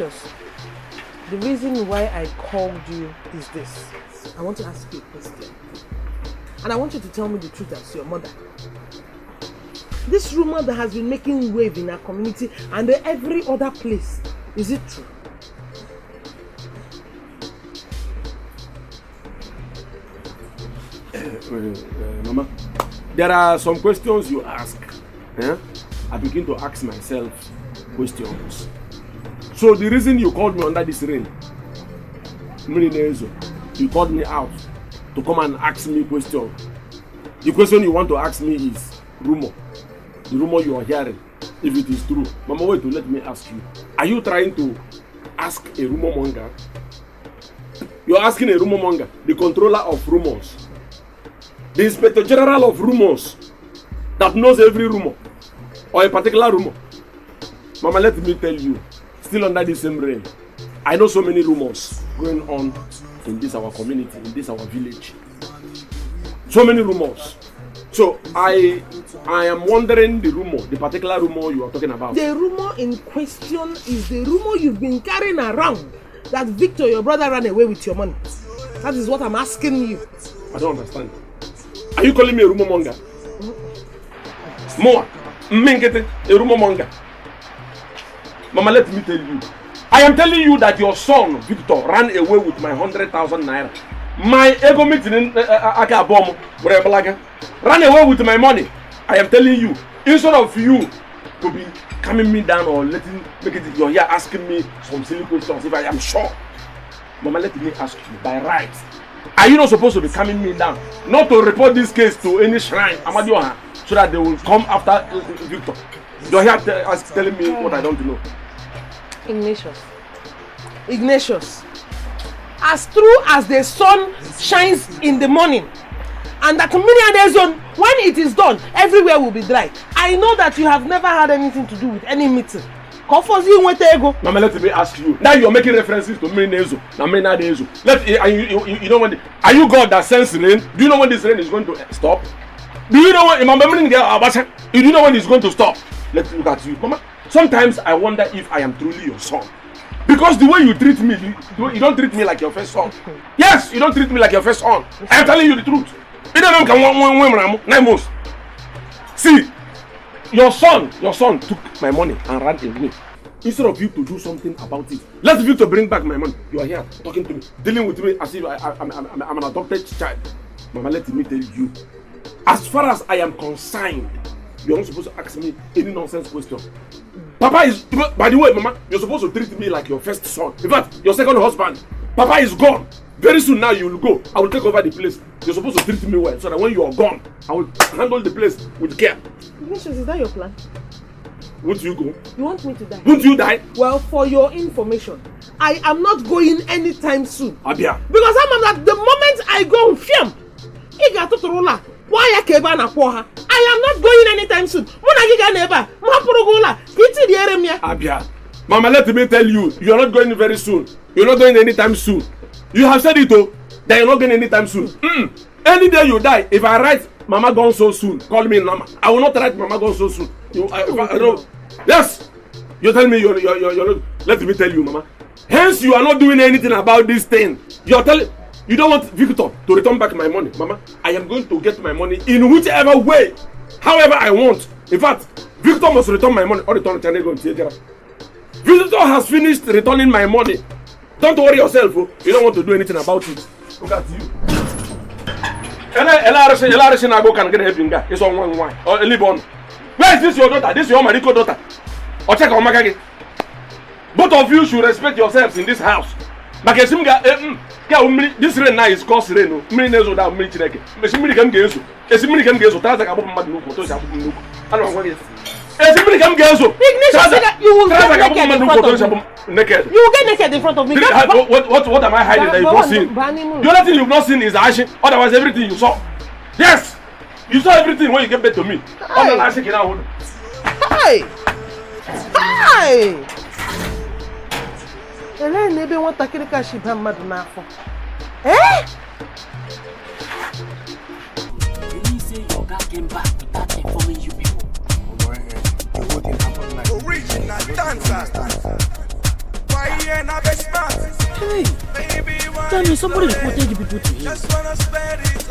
Ignatius, the reason why I called you is this. I want to ask you a question. And I want you to tell me the truth as your mother. This rumor that has been making wave in our community and every other place, is it true? Mama, there are some questions you ask. I begin to ask myself questions. So the reason you called me under this rain, you called me out to come and ask me question. The question you want to ask me is rumor. The rumor you are hearing, if it is true. Mama, wait, let me ask you. Are you trying to ask a rumor monger? You're asking a rumor monger, the controller of rumors, the inspector general of rumors that knows every rumor or a particular rumor. Mama, let me tell you, still under the same rain, I know so many rumors going on in this our community, in this our village. So many rumors. So I am wondering the particular rumor you are talking about. The rumor in question is the rumor you've been carrying around that Victor, your brother, ran away with your money. That is what I'm asking you. I don't understand. Are you calling me a rumor monger? Moa, a rumor monger. Mama, let me tell you. I am telling you that your son, Victor, ran away with my 100,000 naira. My ego meeting in Akabom, ran away with my money. I am telling you, instead of you to be calming me down or you're here asking me some silly questions if I am sure. Mama, let me ask you, by right, are you not supposed to be calming me down? Not to report this case to any shrine, Amadioha, so that they will come after Victor. You're here telling me what I don't know. Ignatius, as true as the sun shines in the morning, and that Mini zone, when it is done, everywhere will be dry. I know that you have never had anything to do with any meeting. Mama, let me ask you. Now you're making references to Mininezo. You know when? Are you God that sends rain? Do you know when this rain is going to stop? Do you know when? Do you know when it's going to stop? Let's look at you, Mama. Sometimes I wonder if I am truly your son, because the way you treat me, you don't treat me like your first son. Yes, you don't treat me like your first son. I am telling you the truth. See, your son took my money and ran away. Instead of you to do something about it, let Victor bring back my money. You are here talking to me, dealing with me as if I'm an adopted child. Mama, let me tell you, as far as I am concerned, you're not supposed to ask me any nonsense question. Papa is, by the way, Mama, you're supposed to treat me like your first son. In fact, your second husband. Papa is gone. Very soon now you will go. I will take over the place. You're supposed to treat me well so that when you are gone, I will handle the place with care. Ignatius, is that your plan? Won't you go? You want me to die? Won't you die? Well, for your information, I am not going anytime soon. Abia. Because I'm at the moment I go, I am not going anytime soon. Abia. Mama, let me tell you, you are not going very soon. You're not going anytime soon. You have said it though, that you're not going anytime soon. Any day you die, if I write Mama gone so soon, call me Mama. I will not write Mama gone so soon. Yes, you tell me you're not. Let me tell you, Mama. Hence, you are not doing anything about this thing. You're telling. You don't want Victor to return back my money, Mama. I am going to get my money in whichever way, however I want. In fact, Victor must return my money or return to Victor has finished returning my money. Don't worry yourself. You don't want to do anything about it. Look at you. It's on one. Or live on. Where is this your daughter? This is your Mariko daughter. Or check on Makagi. Both of you should respect yourselves in this house. This rain now is called rain. You will get naked in front of me. What am I hiding that you've not seen? The only thing you've not seen is the ashes. Otherwise, everything you saw. Yes! You saw everything when you get back to me. Hi! Hi! Maybe want to kill a sheep and mad now. Eh? You say your guy came back without informing you people. Original dancer. Why Hey, tell me somebody reported you people to him.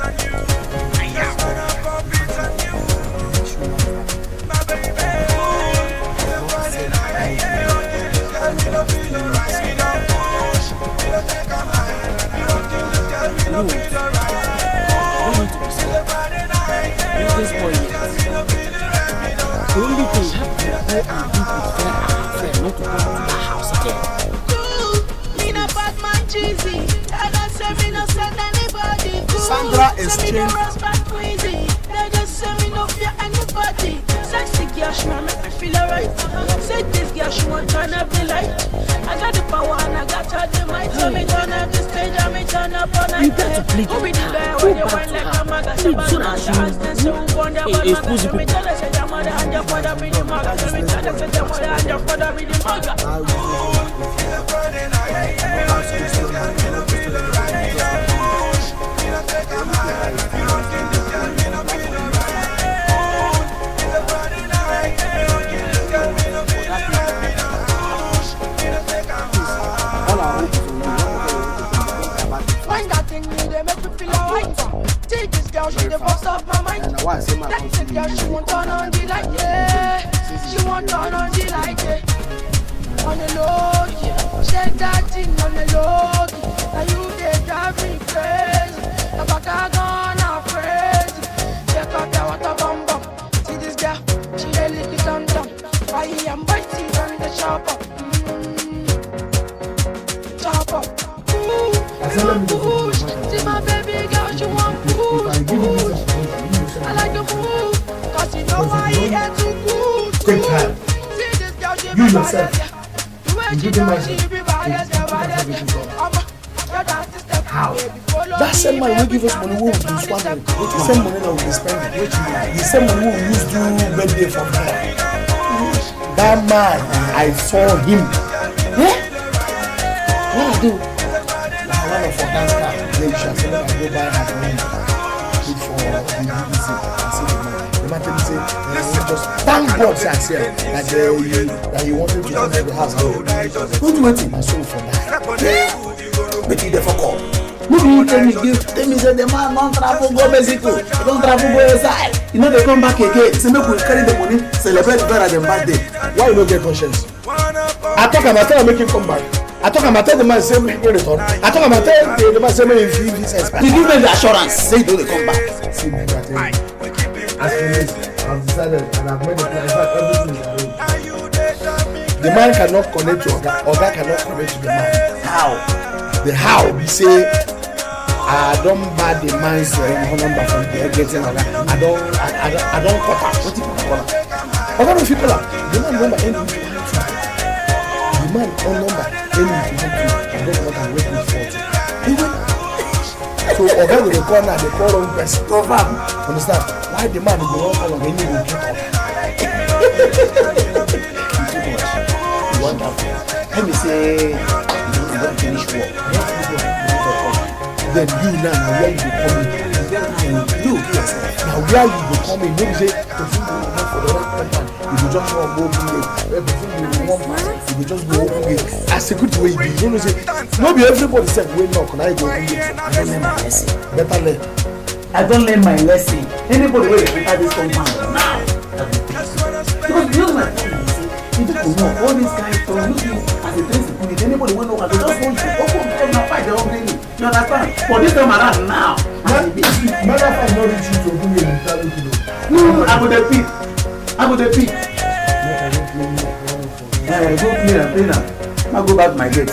This boy, the only thing you have to go and do is tell our friend not to come to the house again. Sandra is changed. Sexy girl, she want make me feel alright. Say this girl, she want turn up the light. I got the power and I got all the might. So me turn up the stage and me turn up all night. You got to play Who be the bear Go when you back wine to like her. a maga? Please, So so bad that man, she dance, dance, so wonder what expose maga. So people. me tell her, say your mother and your father be the maga. So me tell her, say your mother and your father be the maga. Find that thing me, they make me feel alright. Take this girl, she the boss of my mind. And why I say my That's the girl, she want turn on the light, yeah. She want turn on the light, yeah. On the low, yeah. Shake that thing on the low, yeah. Now you they drive me crazy. The back I gone crazy. Check out the water bum bum. See this girl, she a lick it on down. Why am biting on the chopper? Chopper. Push. See my baby girl, she want push. I like the move, cause you know why he ain't too good. Take time. See this girl, she You be yourself. bad, the way she does, she be bad, your dance is step. How? Baby, follow That same me, man will baby, give us money, we will do squandering. The same money that we will spend. The same money we will use do birthday for her. That man, I saw him. Eh? What I do? One of our dance car, they shall say that I go buy her money. Good for the BBC. I see the man. The man tell me say, just thank God, say I said that he wanted to come to the house. Don't do anything. I saw for that. But he never come. Maybe you tell me say the man don't travel go Mexico, don't travel go outside. You know they come back again. Say make we carry the money, celebrate better than back then. Why you no get conscience? I talk about tell make him come back. I talk about tell the man say make him return. I talk about tell the man say make him feel this expect. He give them the assurance say he don't come back. See me that thing. As for this, I've decided and I've made a plan. In fact, everything is arranged. The man cannot connect to Oga. Oga cannot connect to the man. How? The how we say I don't buy the man's number from the getting Oga. I don't cut out. What you call it? Oga don't feel like the man number end with 1 2. The man on number end with 1 2. I don't want to wait with 40. So Oga will dey call now, they call wrong person. Understand? Why the man go wrong call when he will get Oga? You want that? Let me say you don't finish work. Then you now where you go come in? You yourself. Now where you go come in? Maybe say the thing you want for the right person. You go just want go open gate. Everything you want person. You go just go open gate. As security way be, you know say no be everybody say we knock na you go open gate. I don't learn my lesson. Better learn. I don't learn my lesson. Anybody will enter this compound now. Because you know my problem is you people know all these guys from looking as a place to put it. Anybody will know what they just want to open and fight their own daily. You understand? For this time around now. Matter of fact, not reach you to open gate without looking up. No, I go the pit. I go the pit. Go clean and clean am. I go back my gate.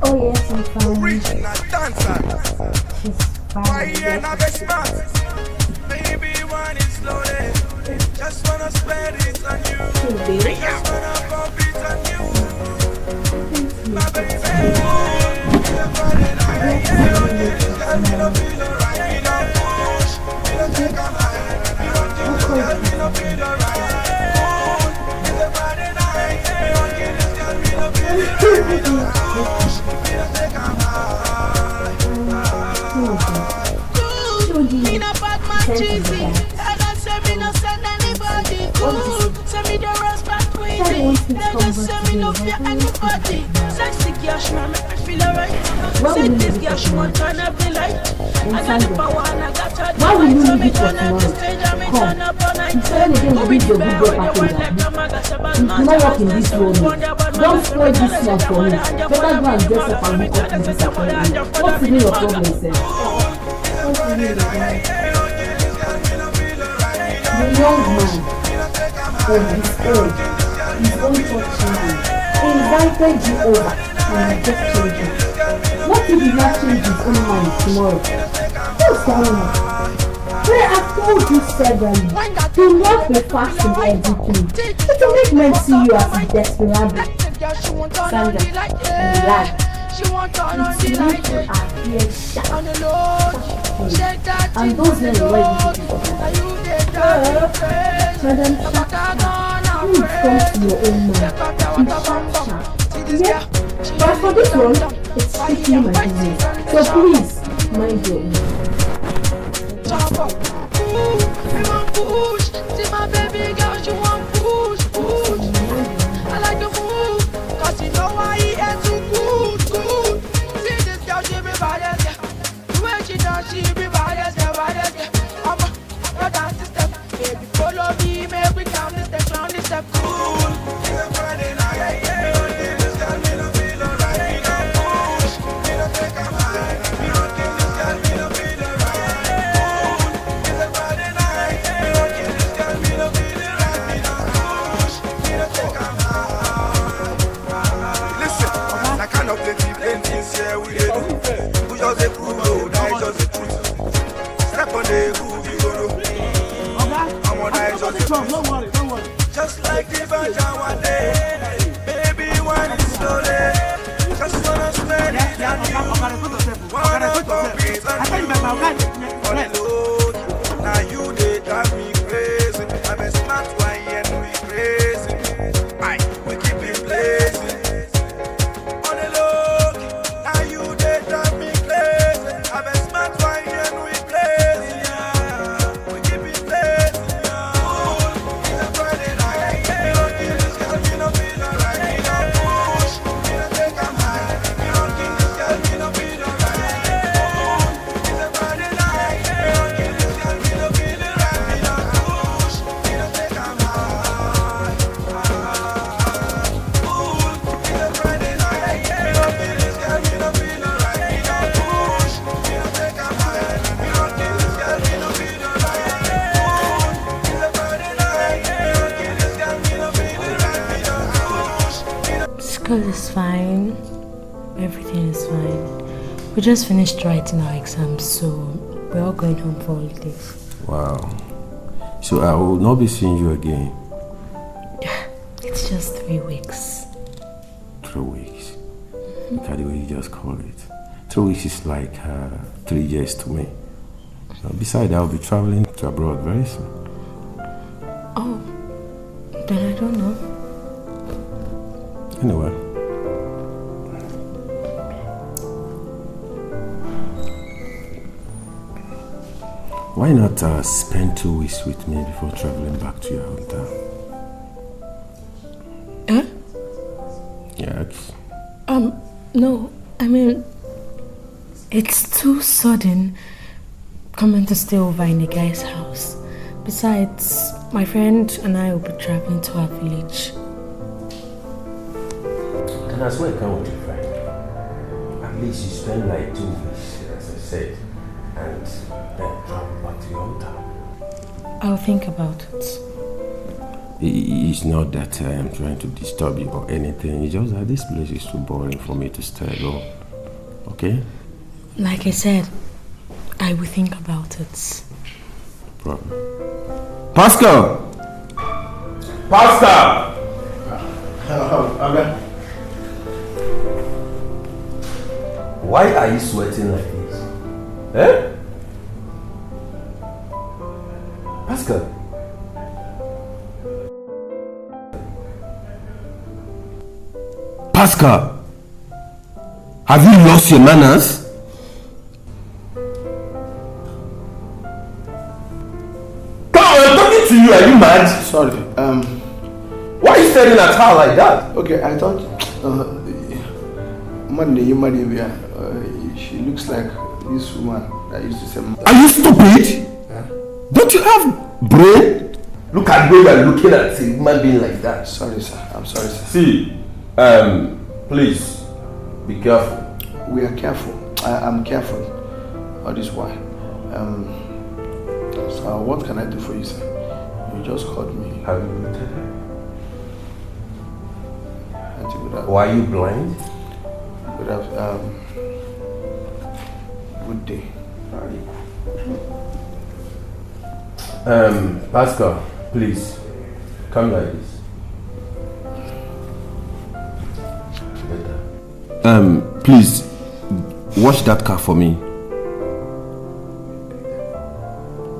Oh yes, I'm fine. Original dancer. She's Why fine. you ain't have a smart? Baby, you want it slowly. Just wanna spread it on you. Hey, baby. Just wanna pump it on you. My baby, your body nice. Tell me no feel alright. We don't push. We don't take a mind. Tell me no feel alright. Your body nice. sent to the back. Send me the respect with Daddy it. wants me to They come just over send me no today, fear but I anybody. Sexy girl, she make me feel alright. Why Say will you this leave girl, it she for want tomorrow? turn up the light. I got the Sunday. power and I got her. Why will you So leave me it for turn up the tomorrow? stage and me Come. turn up all night. You said again Who to be read the your bear good with the package one like like the maga shabba? You do not work in this role. Don't spoil this one for me. Better go and dress up and look up in this appointment. What's even your problem, sir? What's even your problem? The young man of his own thought changing invited you over and you just changed it. What if he not change his own mind tomorrow? What's going on? Well, I've told you severally, do not be fast in everything. It will make men see you as a desperado. Sandra, relax. It's not to appear sharp. And those men will wait for you. Madam, please come to your own man. Be sharp. Yeah? But for this one, it's strictly my business. So please, mind your own. Push, see my baby girl, she want push. I like the move, cause you know I eat it too good. See this girl, she be bad, the way she does, she be bad, I'm a dance the step, baby, follow me, make we count the step, round the step, cool. It's a Friday night, this girl, me no feel alright, me no push, me no take a mind, me no kill this girl, me no feel alright, it's a Friday night, me no kill this girl, me no feel alright, me no push, me no take a mind. Listen, I kind of plenty here we do. We just a prove road, I just a truth. Step on the groove, you go do. I'm on I just a truth. Don't worry. Just like the virgin one day, baby, one is slowly. Just wanna spend it on you. Wanna compete on you. On the load, now you they drive me crazy. I'm a smart one and we crazy. Aye, we keep it blazing. On the load, now you they drive me crazy. I'm a smart one and we crazy. We keep it blazing. It's a Friday night. Me don't kill this girl, me no feel alright. Me no push, me no take a mind. Me don't kill this girl, me no feel alright. It's a Friday night. Me don't kill this girl, me no feel alright. Me no push, me no take a mind. It's a Friday night. Me don't kill this girl, me no feel alright. Me no push, me no take a mind. Me don't kill this girl, me no feel alright. It's a Friday night. Me don't kill this girl, me no feel alright. Me no push, me no. School is fine. Everything is fine. We just finished writing our exams, so we're all going home for holidays. Wow. So I will not be seeing you again. It's just 3 weeks. 3 weeks. Look at the way you just call it. 3 weeks is like 3 years to me. Besides, I'll be traveling to abroad very soon. Oh, then I don't know. Anyway. Why not spend 2 weeks with me before traveling back to your hometown? Huh? Yes. No, I mean, it's too sudden coming to stay over in the guy's house. Besides, my friend and I will be traveling to our village. And as well, come with your friend. At least you spend like 2 weeks, as I said, and then travel back to your hometown. I'll think about it. It's not that I am trying to disturb you or anything. It's just that this place is too boring for me to stay alone. Okay? Like I said, I will think about it. Problem. Pascal! Pascal! Why are you sweating like this? Eh? Pascal? Pascal, have you lost your manners? Sorry. Why are you staring at her like that? Okay, I thought Monday you marry me. She looks like this woman that used to say. Are you stupid? Yeah. Don't you have brain? Look at the way you're looking at a human being like that. Sorry, sir. I'm sorry, sir. See, please be careful. We are careful. I'm careful. All this why. So what can I do for you, sir? You just called me. Have you looked at her? Why are you blind? Good day. Pascal, please come like this. Please wash that car for me.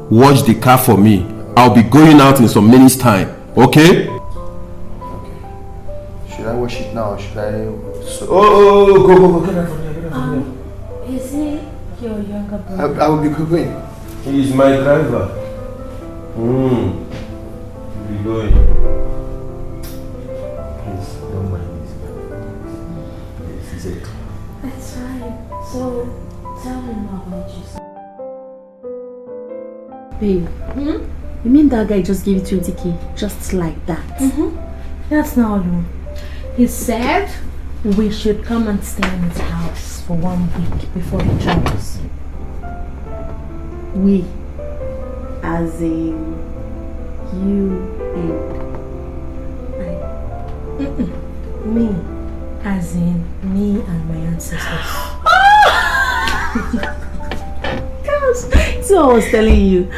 Wash the car for me. I'll be going out in some minutes time. Okay? Should I wash it now or should I... Go. Get out from here. Is he your younger brother? I will be going. He is my driver. You'll be going. Please, don't mind this. This is it. It's fine. So, tell me more about yourself. Babe, you mean that guy just gave you 20k just like that? That's not all. He said we should come and stay in his house for 1 week before he travels. We, as in you and Me, as in me and my ancestors. Gosh, so I was telling you.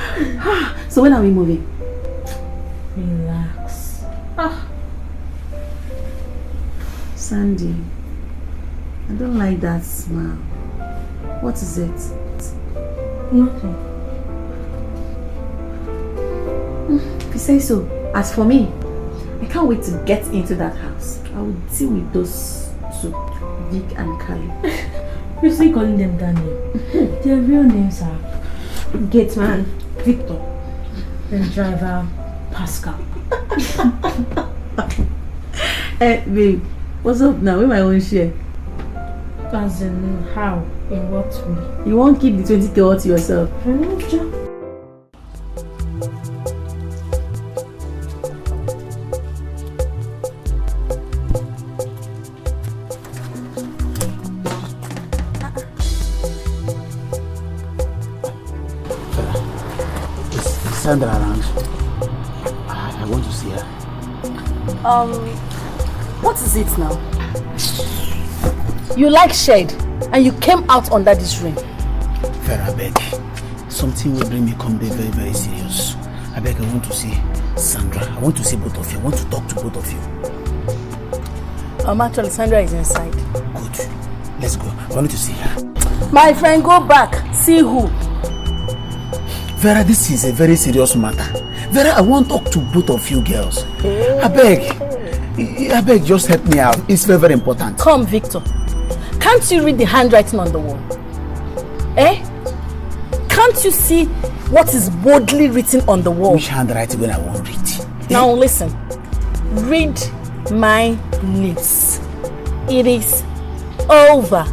So when are we moving? Relax. Sandy, I don't like that smile. What is it? Nothing. If you say so. As for me, I can't wait to get into that house. I will deal with those two, Vic and Kali. You're still calling them Daniel. Their real names are Gateman Victor and driver Pascal. Hey, babe, what's up now? Where my own share? As in how? In what way? You won't keep the 20k all to yourself. Sandra around. I want to see her. What is it now? You like shade and you came out under this rain. Vera, I beg. Something will bring me come there very, very serious. I beg, I want to see Sandra. I want to see both of you. I want to talk to both of you. Actually, Sandra is inside. Good. Let's go. I want to see her. My friend, go back. See who? Vera, this is a very serious matter. Vera, I want to talk to both of you girls. I beg, just help me out. It's very, very important. Come, Victor. Can't you read the handwriting on the wall? Can't you see what is boldly written on the wall? Which handwriting when I won't read? Now listen. Read my lips. It is over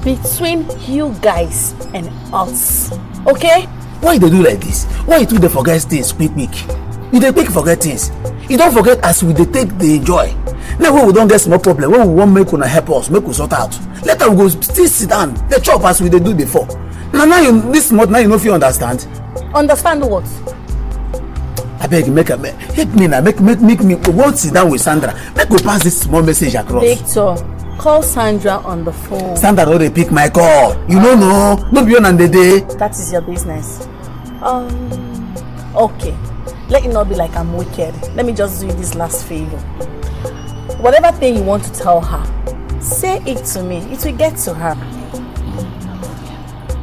between you guys and us. Okay? Why they do like this? Why do they forget things quick? You they quick forget things. You don't forget as we they take the joy. Now when we don't get small problem, when we want make una help us, make us sort out. Later we go still sit down, the chop as we they do before. Now you this month now you know if you understand. Understand what? I beg make help me now, make me won't sit down with Sandra. Make we pass this small message across. Victor, call Sandra on the phone. Sandra don't pick my call. You don't know. Not beyond on the day. That is your business. Okay. Let it not be like I'm wicked. Let me just do you this last favor. Whatever thing you want to tell her, say it to me. It will get to her.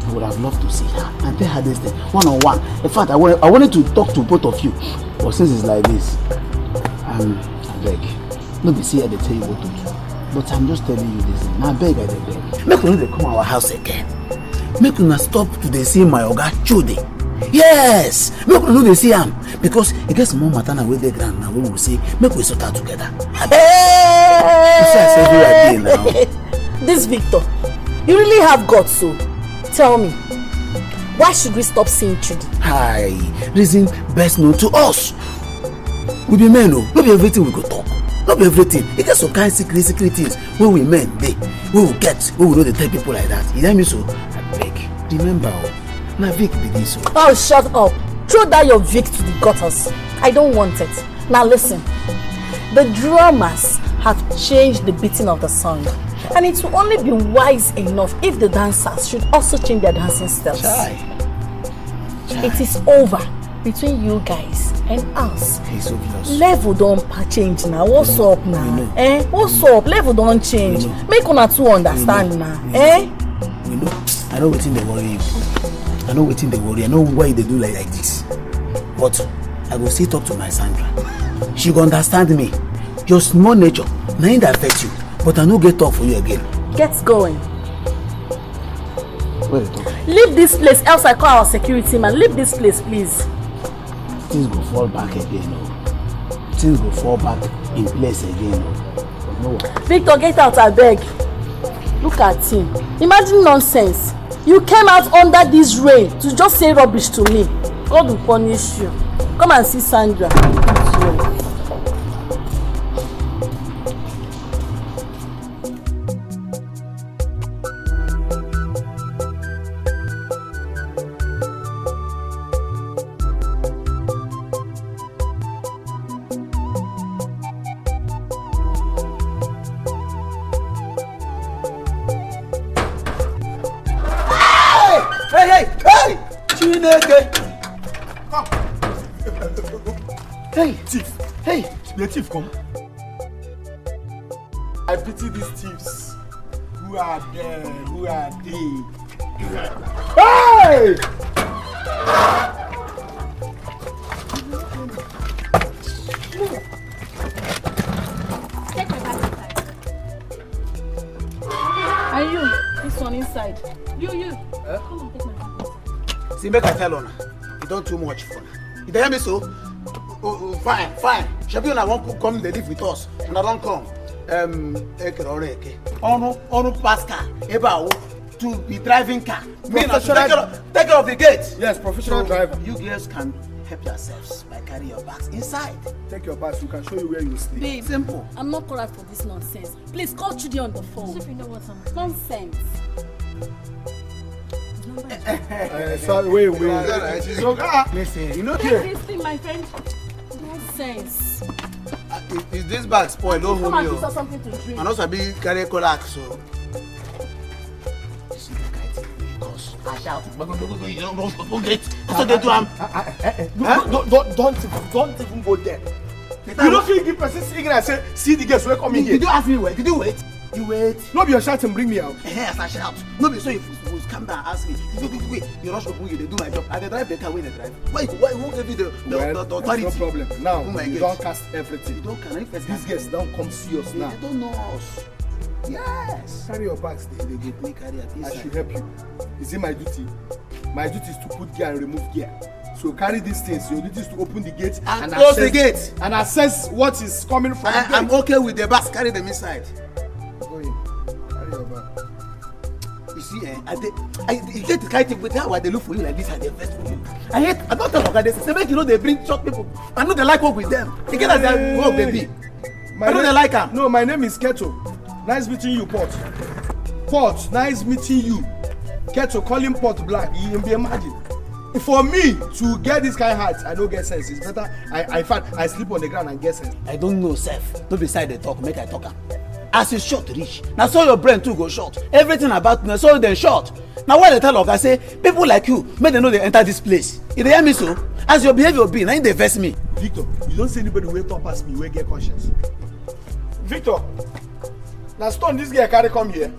I would have loved to see her and tell her this thing one-on-one. In fact, I wanted to talk to both of you. But since it's like this, I beg. Not be see I tell you what to do. But I'm just telling you this. Now beg. Make una come our house again. Make una stop to see my oga Chode. Yes, make we no dey see am because e get small matter na wey dey ground now wey we say make we sort out together. Hey! Now. This Victor, you really have guts, so tell me, why should we stop seeing Trudy? Hi, reason best known to us. We be men, no be everything we go talk. No be everything. E get some kind secret things wey we men dey, wey we get, wey we no dey tell people like that. You hear me so? Abeg, remember na Vic be this. Oh, shut up. Throw that your Vic to the gutters. I don't want it. Now listen, the drummers have changed the beating of the song. And it will only be wise enough if the dancers should also change their dancing styles. It is over between you guys and us. It's obvious. Level don't change now. What's up now? What's up? Level don't change. Make una two understand now. We know. I know wetin dey worry you. I know wetin dey worry. I know why they do like this. But I go still talk to my Sandra. She go understand me. Your small nature, nothing that affect you. But I no get talk for you again. Get going. Where you talk? Leave this place, else I call our security man. Leave this place, please. Things go fall back again. No. Things go fall back in place again. No. Victor, get out, I beg. Look at him. Imagine nonsense. You came out under this rain to just say rubbish to me. God will punish you. Come and see Sandra. Hey, thief! Hey, the thief come. I pity these thieves. Who are there? Who are they? Hey! Are you? This one inside. You. Come on, take my bag. See, make I tell her. You don't too much for her. You hear me so? Fine. Shebi una wan come dey live with us. Una don come. Onu Pascal, Ebawo, to be driving car. Me na take care of the gate. Yes, professional driver. You girls can help yourselves by carry your bags inside. Take your bags. We can show you where you sleep. Babe, simple. I'm not correct for this nonsense. Please call Trudy on the phone. If you know what I'm nonsense. Sorry, wait. Listen, you know this thing, my friend. Nonsense. Is this bag spoiled? Don't hold me. Come and something to drink. And also be carry colac, so. You see the guy take me cause I shout. You don't get. So they do am. Don't even go there. You don't feel give person signal and say, see the guests, welcome in here. Did you ask me wait? Did you wait? You wait. No be your shout and bring me out. Yes, I shout. No be so you calm down and ask me. Wait, you rush open you, they do my job. I drive better when they drive. Why won't give you the authority? No problem. Now, you don't cast everything. You don't connect. These guests don't come see us now. They don't know us. Yes. Carry your bags. They get me carry at I should help you. Is it my duty? My duty is to put gear and remove gear. So carry these things. Your duty is to open the gate and close the gate and assess what is coming from the gate. I'm okay with the bags. Carry them inside. Go in. Carry your bag. You see, I get the kind thing with how they look for you like this and they invest for you. I don't tell them. They say make you know they bring short people. I know they like work with them. They get as they work they be. I know they like them. No, my name is Keto. Nice meeting you, Port. Port, nice meeting you. Keto, call him Port Black. You can be imagine. For me to get this kind of heart, I don't get sense. It's better. In fact, I sleep on the ground and get sense. I don't know, self. Don't beside the talk. Make I talk. As you short reach, now so your brain too go short. Everything about me so then short. Now why they tell Oga say people like you make them know they enter this place. If they hear me so, as your behavior be, now they vex me. Victor, you don't see anybody way top past me, way get conscience. Victor, now stone this guy carry come here.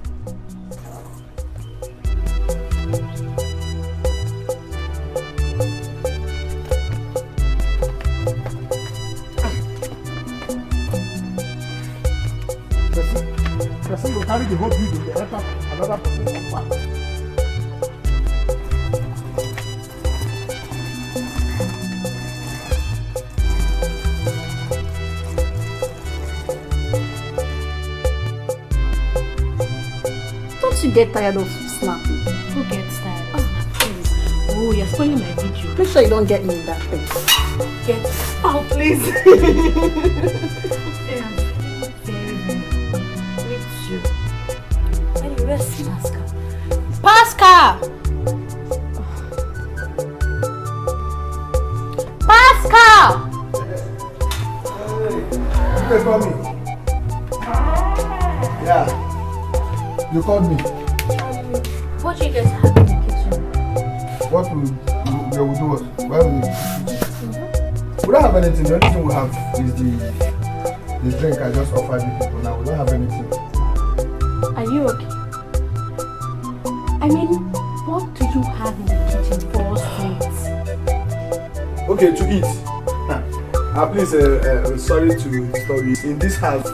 Person will carry the whole building, the enter another person come back. you get tired of snapping? Who gets tired of snapping? Oh, you're spoiling my video. Make sure you don't get me in that thing. Get out, please. Yeah, very. Me too. Anyway, where's Pascal? Pascal! Pascal! Hey, call me. Yeah. You called me. What do you guys have in the kitchen? What will you do? What? Why will you? We don't have anything. The only thing we have is the drink I just offered you people. Now we don't have anything. Are you okay? I mean, what do you have in the kitchen for us to eat? Okay, to eat. Please, sorry to disturb you. In this house,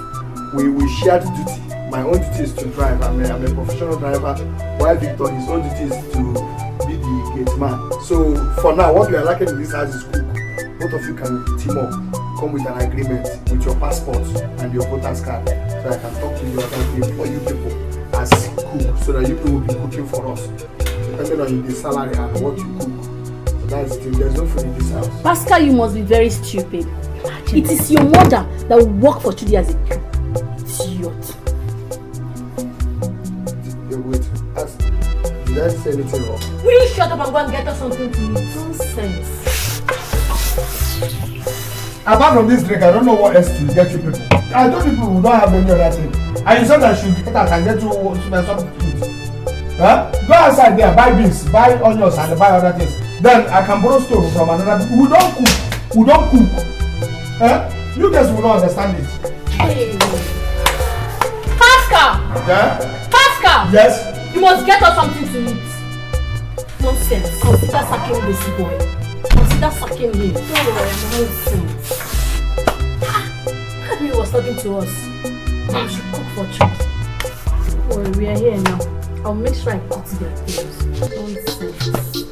we shared duty. My own duty is to drive. I'm a professional driver. While Victor, his own duty is to be the gate man. So for now, what we are lacking in this house is cook. Both of you can team up, come with an agreement with your passport and your voter's card, so I can talk to you, I can employ you people as cook, so that you people will be cooking for us, depending on the salary and what you cook. So that's the thing. There's no food in this house. Pascal, you must be very stupid. It is your mother that will work for Chudi as a cook. Idiot. Wait, did I say anything wrong? Will you shut up and go and get us something to eat? Nonsense. Apart from this drink, I don't know what else to get you people. I told you people who don't have any other thing. And you said I should get out and get you something to eat. Huh? Go outside there, buy beans, buy onions and buy other things. Then I can borrow stove from another people who don't cook. Huh? You guys will not understand it. Hey. Pascal! Yeah? Pascal! Yes? You must get us something to eat. Nonsense. Consider sacking this boy. Consider sacking him. Don't worry, nonsense. He was talking to us. We should cook for Charles. Don't worry, we are here now. I'll make sure I cut their tails. Nonsense.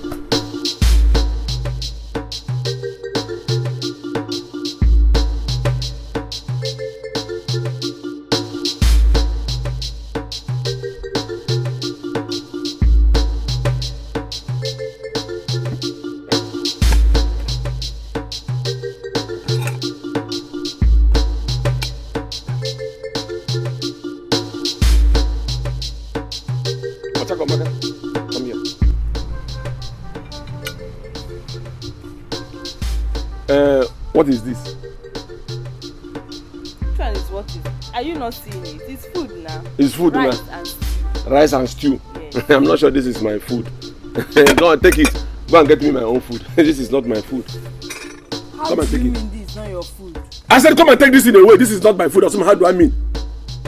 What is this? Which one is what is? Are you not seeing it? It's food now. It's food Rice now. and stew. Rice and stew. Yes. I'm not sure this is my food. Go and take it. Go and get me my own food. This is not my food. How Come and do take you it. mean this is not your food? I said come and take this in a way. This is not my food. Or something. How do I mean?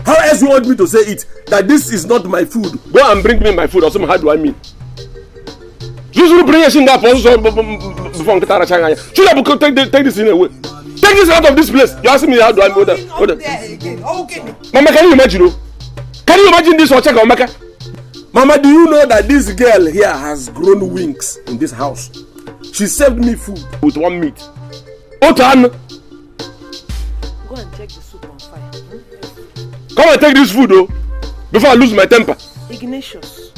How else you want me to say it? That this is not my food. Go and bring me my food or something. How do I mean? You should bring a thing up also before should I take this in a way? Take this out of this place. You asking me how do I know that? Okay. Mama, can you imagine? Can you imagine this or check on Maka? Mama, do you know that this girl here has grown wings in this house? She served me food with one meat. Otan! Go and check the soup on fire. Come and take this food, though, before I lose my temper. Ignatius,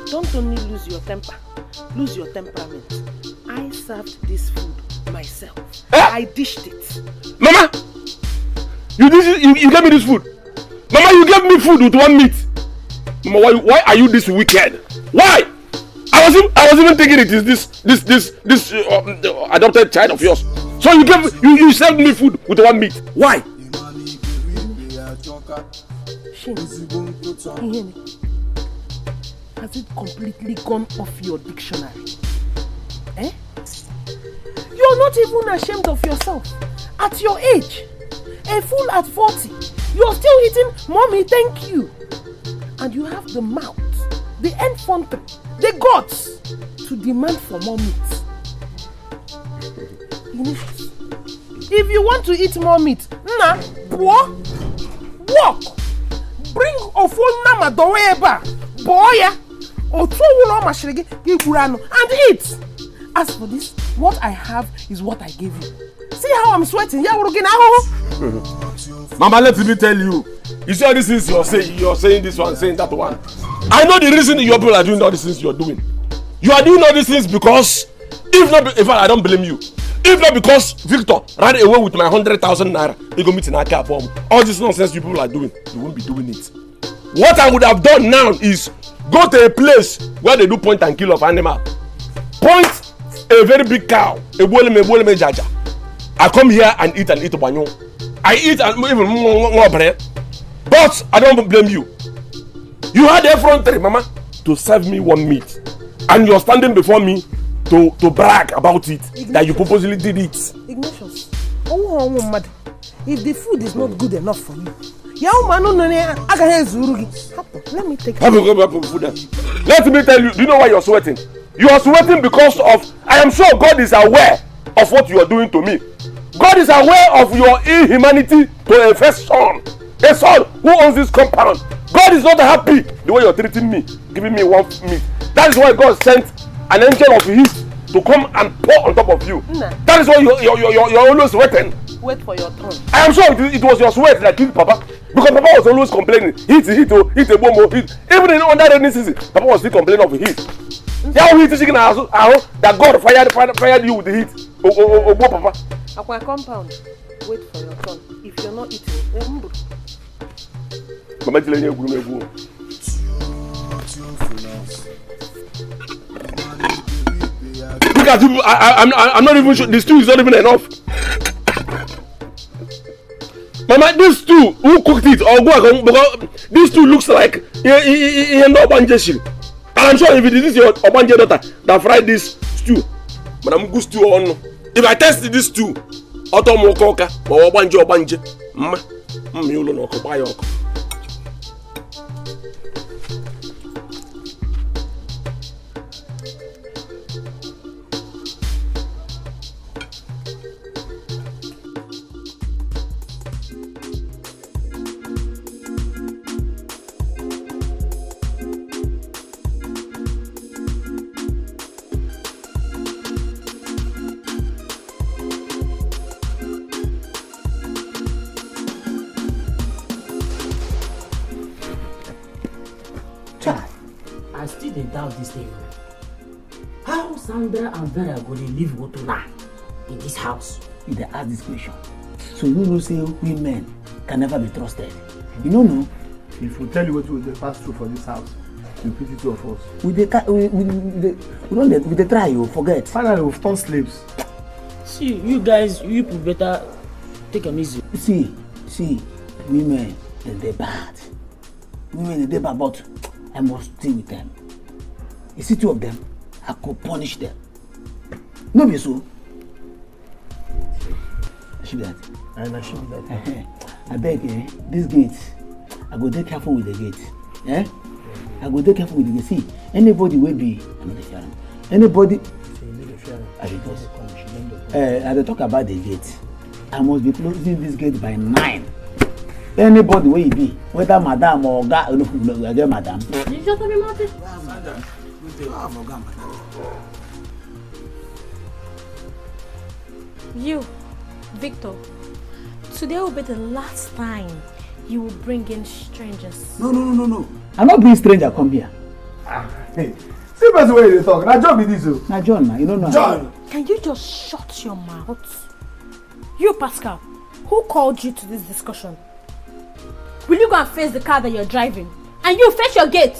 don't only lose your temper, lose your temperament. I served this food myself. I dished it. Mama, you gave me this food. Mama, you gave me food with one meat. Mama, why are you this wicked? Why? I was even thinking it is this adopted child of yours. So you served me food with one meat. Why? Shin, has it completely gone off your dictionary? Eh? You're not even ashamed of yourself. At your age, a fool at 40, you're still eating, "Mommy, thank you." And you have the mouth, the infantry, the guts to demand for more meat. If you want to eat more meat, walk, bring ofona madoeba, boya, and eat. As for this, what I have is what I gave you. See how I'm sweating? Mama, let me tell you. You see all these things you're saying this one, saying that one. I know the reason your people are doing all these things you're doing. You are doing all these things because, if not, in fact, I don't blame you. If not because Victor ran away with my 100,000 naira, you go meet in Aka form. All this nonsense you people are doing, you won't be doing it. What I would have done now is go to a place where they do point and kill of animal. Point a very big cow, a boleme jaja. I come here and eat banyo. I eat and even more bread. But I don't blame you. You had effrontery, mama, to serve me one meat. And you're standing before me to brag about it, Ignatius, that you purposely did it. Ignatius, if the food is not good enough for you, let me take it. Let me tell you, do you know why you're sweating? You are sweating because of, I am sure God is aware of what you are doing to me. God is aware of your inhumanity to a first son. A son who owns this compound. God is not happy the way you're treating me, giving me one meat. That is why God sent an angel of heat to come and pour on top of you. That is why you're always sweating. Wait for your turn. I am sure it was your sweat that killed Papa. Because Papa was always complaining. Heat, a bomb, heat. Even in under rainy season, Papa was still complaining of the heat. Yeah, we teaching that God fired you with the heat. Oh, Papa. Aqua compound. Wait for your turn. If you're not eating, look at you. I'm not even sure. This stew is not even enough. Mama, this stew, who cooked it? Or go because this stew looks like and I'm sure if it is your Obanje daughter that fried this stew, Madam good stew on. If I test this stew, Otomokoka or Obanje, you don't know Kobayoko. I still doubt this thing. How Sandra and Vera go to live Wotona in this house? You dey ask this question. So you know say women can never be trusted. You don't know. If we tell you what we pass through for this house, you pity two of us. We try, you forget. Finally, we've turned slaves. See, you guys, you people better take them easy. See, women, they're bad. Women, they're bad, but I must deal with them. You see two of them, I could punish them. No be so. I should be that. And I should be that. I beg, this gate, I go take careful with the gate. Eh? I go take careful with the gate. See, anybody will be, I'm not fearing. Anybody, I dey talk about the gate. I must be closing this gate by 9. Anybody where you be, whether madam or guy, look, again, madam. You just be mad. You, Victor, today will be the last time you will bring in strangers. No. I'm not bringing stranger come here. Hey, see the way they talk. Now John be this. Now John, you don't know. John, can you just shut your mouth? You, Pascal, who called you to this discussion? Will you go and face the car that you're driving? And you face your gate.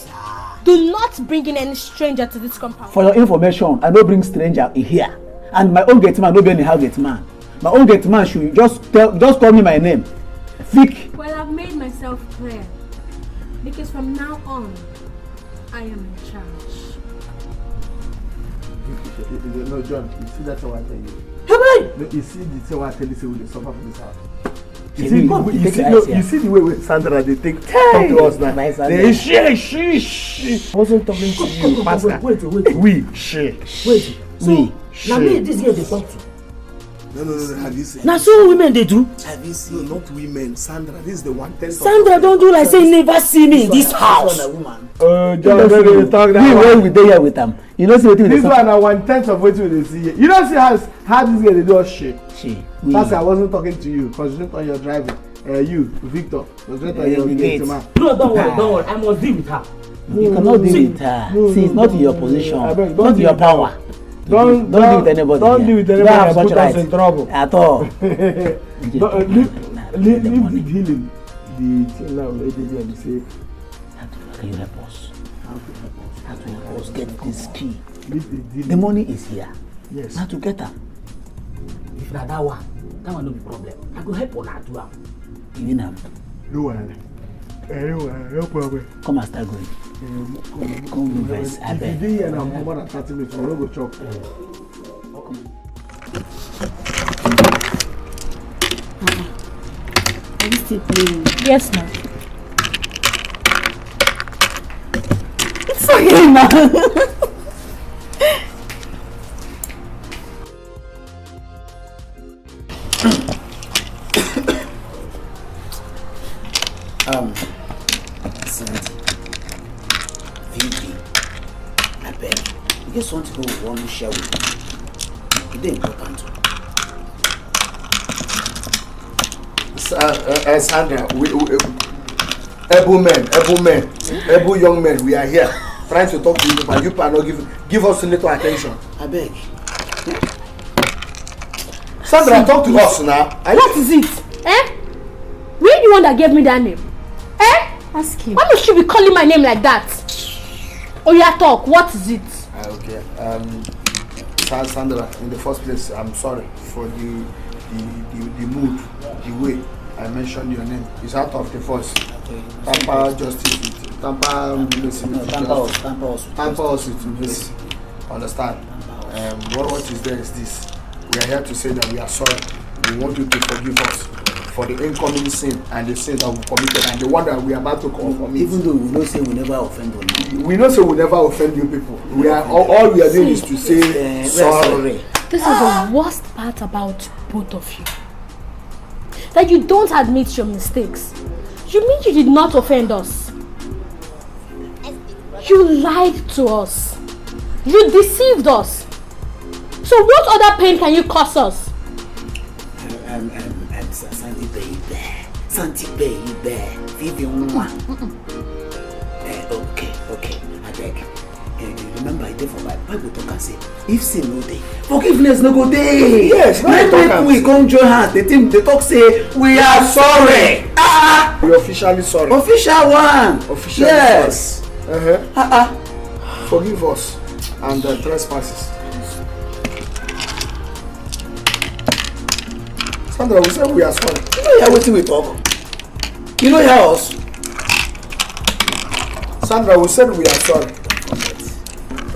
Do not bring in any stranger to this compound. For your information, I don't bring stranger in here. And my own gate man don't be anyhow gate man. My own gate man should just call me my name. Vic. Well, I've made myself clear. Because from now on, I am in charge. No, John, you see that's what I tell you. Hey, you see the what I tell you say we dey suffer for this house. You see the way with Sandra they take talk to us now. Nice they she. Also talking to you, Pastor. Wait. We she. Wait. We. Now me this girl they talk to. No. Have you seen? Now so women they do. Have you seen? No, not women. Sandra, this is the 1/10. Sandra don't do like say never see me in this house. John, they talk that. We when we dey here with them. You know see what this one na 1/10 of what we see here. You don't see how this girl they do us shit. Pastor, I wasn't talking to you. Concentrate on your driving. You, Victor, concentrate on your gate, man. No, don't worry. I must deal with her. You cannot deal with her. See, it's not in your position, not in your power. Don't deal with anybody. Don't deal with anybody and put us in trouble. At all. Leave the healing. The thing now, lady, and say, can you help us? How to help us get this key? The money is here. Yes. How to get her? If na that one no be problem. I go help una do am. Even have. No one. No problem. Come and start going. Come reverse. I beg. If you dey here now more than 30 minutes, we no go chop. Are you still playing? Yes, ma'am. It's okay, ma'am. Sandy, Vivi, I beg. You get something we want to share with you. It's important. Sandra, able young men, we are here trying to talk to you, but you are not give us a little attention. I beg. Sandra, talk to us now. What is it? Eh? Were you the one that gave me that name? Eh? Ask him. Why must you be calling my name like that? Oh, yeah, talk. What is it? Okay. Sandra, in the first place, I'm sorry for the mood, the way I mentioned your name. It's out of the force. Tampa justice, Tampa hospital. Understand? What is there is this. We are here to say that we are sorry. We want you to forgive us for the incoming sin and the sin that we committed and the one that we are about to come from. Even though we know say we never offend you. We know say we never offend you people. We are all we are doing is to say sorry. This is the worst part about both of you. That you don't admit your mistakes. You mean you did not offend us? You lied to us. You deceived us. So what other pain can you cause us? Santi baby, Vivian one. Okay, I beg. Remember I did for my Bible talk and say, if sin no day, forgiveness no go day. Yes, when we come join hands, the team they talk say we are sorry. We officially sorry. Official one. Officially yes. Sorry. Forgive us and the trespasses. Sandra, we say we are sorry. You know hear wetin we talk. You know hear us. Sandra, we said we are sorry.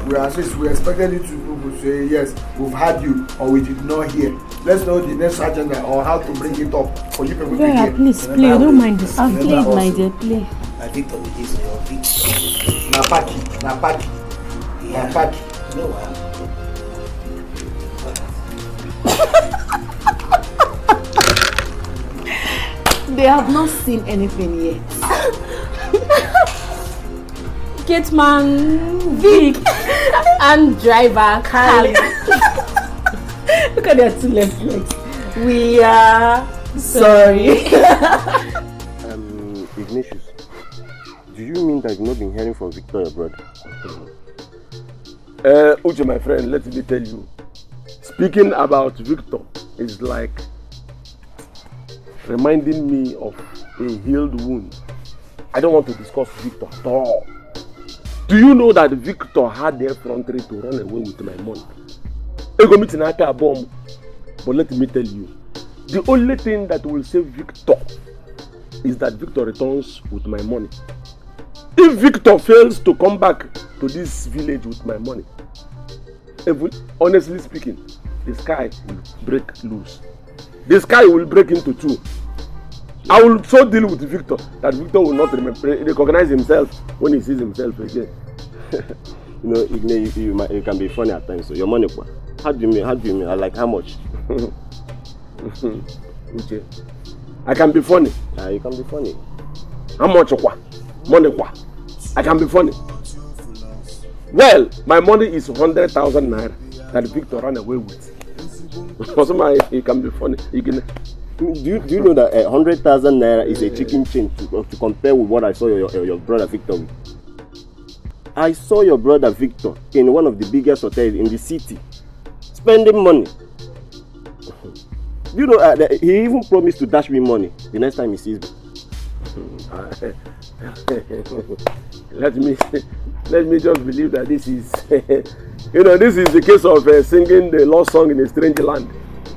We are since we expected you to say yes, we've had you or we did not hear. Let's know the next agenda or how to bring it up for you people to hear. Please play. I don't mind this. I've played, my dear. Play. I think of it is your victory. Napaki. You know what? They have not seen anything yet. Gateman Vic and driver Kali. Look at their two left legs. We are sorry. Ignatius, do you mean that you've not been hearing from Victor, your brother? Uche, my friend, let me tell you. Speaking about Victor is like reminding me of a healed wound. I don't want to discuss Victor at all. Do you know that Victor had the effrontery to run away with my money? But let me tell you, the only thing that will save Victor is that Victor returns with my money. If Victor fails to come back to this village with my money, honestly speaking, the sky will break loose. The sky will break into two. I will so deal with Victor that Victor will not recognize himself when he sees himself again. You know, Igne, you can be funny at times. So your money, how do you mean? Like how much? Uche, I can be funny. You can be funny. How much? Money? I can be funny. Well, my money is 100,000 naira that Victor ran away with. Also, he can be funny. Do you know that 100,000 naira is a chicken change to compare with what I saw your brother Victor with? I saw your brother Victor in one of the biggest hotels in the city, spending money. You know, he even promised to dash me money the next time he sees me. Let me just believe that this is, this is the case of singing the lost song in a strange land.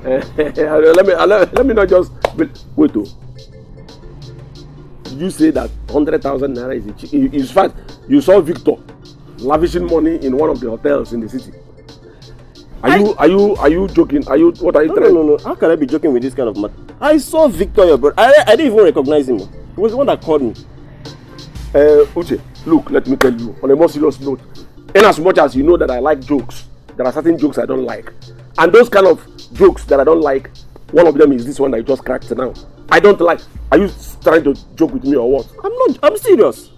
Let me not just wait. Did you say that 100,000 naira is a cheap? In fact, you saw Victor lavishing money in one of the hotels in the city. Are you joking? What are you trying? No. How can I be joking with this kind of matter? I saw Victor, your brother. I didn't even recognize him. He was the one that called me. Uche, look, let me tell you on a more serious note. In as much as you know that I like jokes, there are certain jokes I don't like, and those kind of jokes that I don't like, one of them is this one that I just cracked now. I don't like. Are you trying to joke with me or what? I'm not. I'm serious.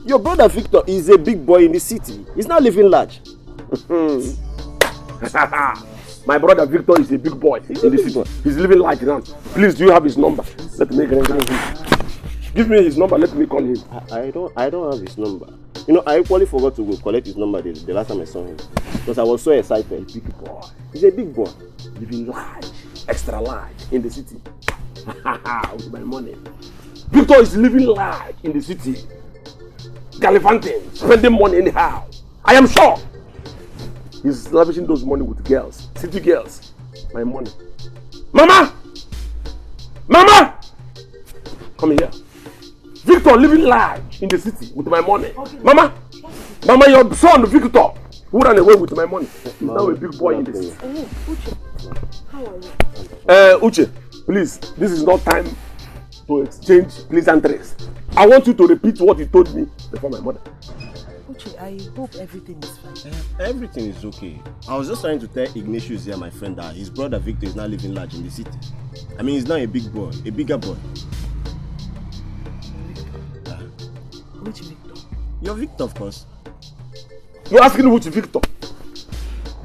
Your brother Victor is a big boy in the city. He's not living large. My brother Victor is a big boy in the city. He's living large now. Please, do you have his number? Let me give me his number. Let me call him. I don't have his number. I equally forgot to go collect his number the last time I saw him because I was so excited. Big boy. He's a big boy, living large, extra large in the city. With my money. Victor is living large in the city. Gallivanting, spending money anyhow. I am sure he's lavishing those money with girls, city girls. My money. Mama! Come here. Victor living large in the city with my money. Okay. Mama, your son Victor who ran away with my money. He's now a big boy in the city. Uche, how are you? Uche, please, this is not time to exchange pleasantries. I want you to repeat what you told me before my mother. Uche, I hope everything is fine. Everything is okay. I was just trying to tell Ignatius here, my friend, that his brother Victor is now living large in the city. I mean, he's now a big boy, a bigger boy. Which Victor? Your Victor, of course. You're asking which Victor?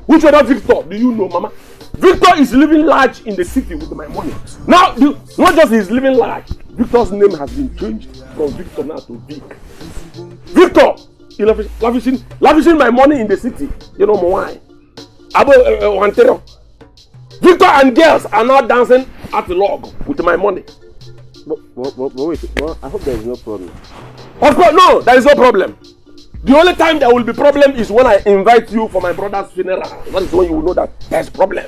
Which other Victor do you know, Mama? Victor is living large in the city with my money. Now, not just he's living large. Victor's name has been changed from Victor now to Vic. Victor is lavishing my money in the city. You know why? Victor and girls are now dancing at the log with my money. But wait, I hope there is no problem. Of course, no, there is no problem. The only time there will be problem is when I invite you for my brother's funeral. That is when you will know that there is problem.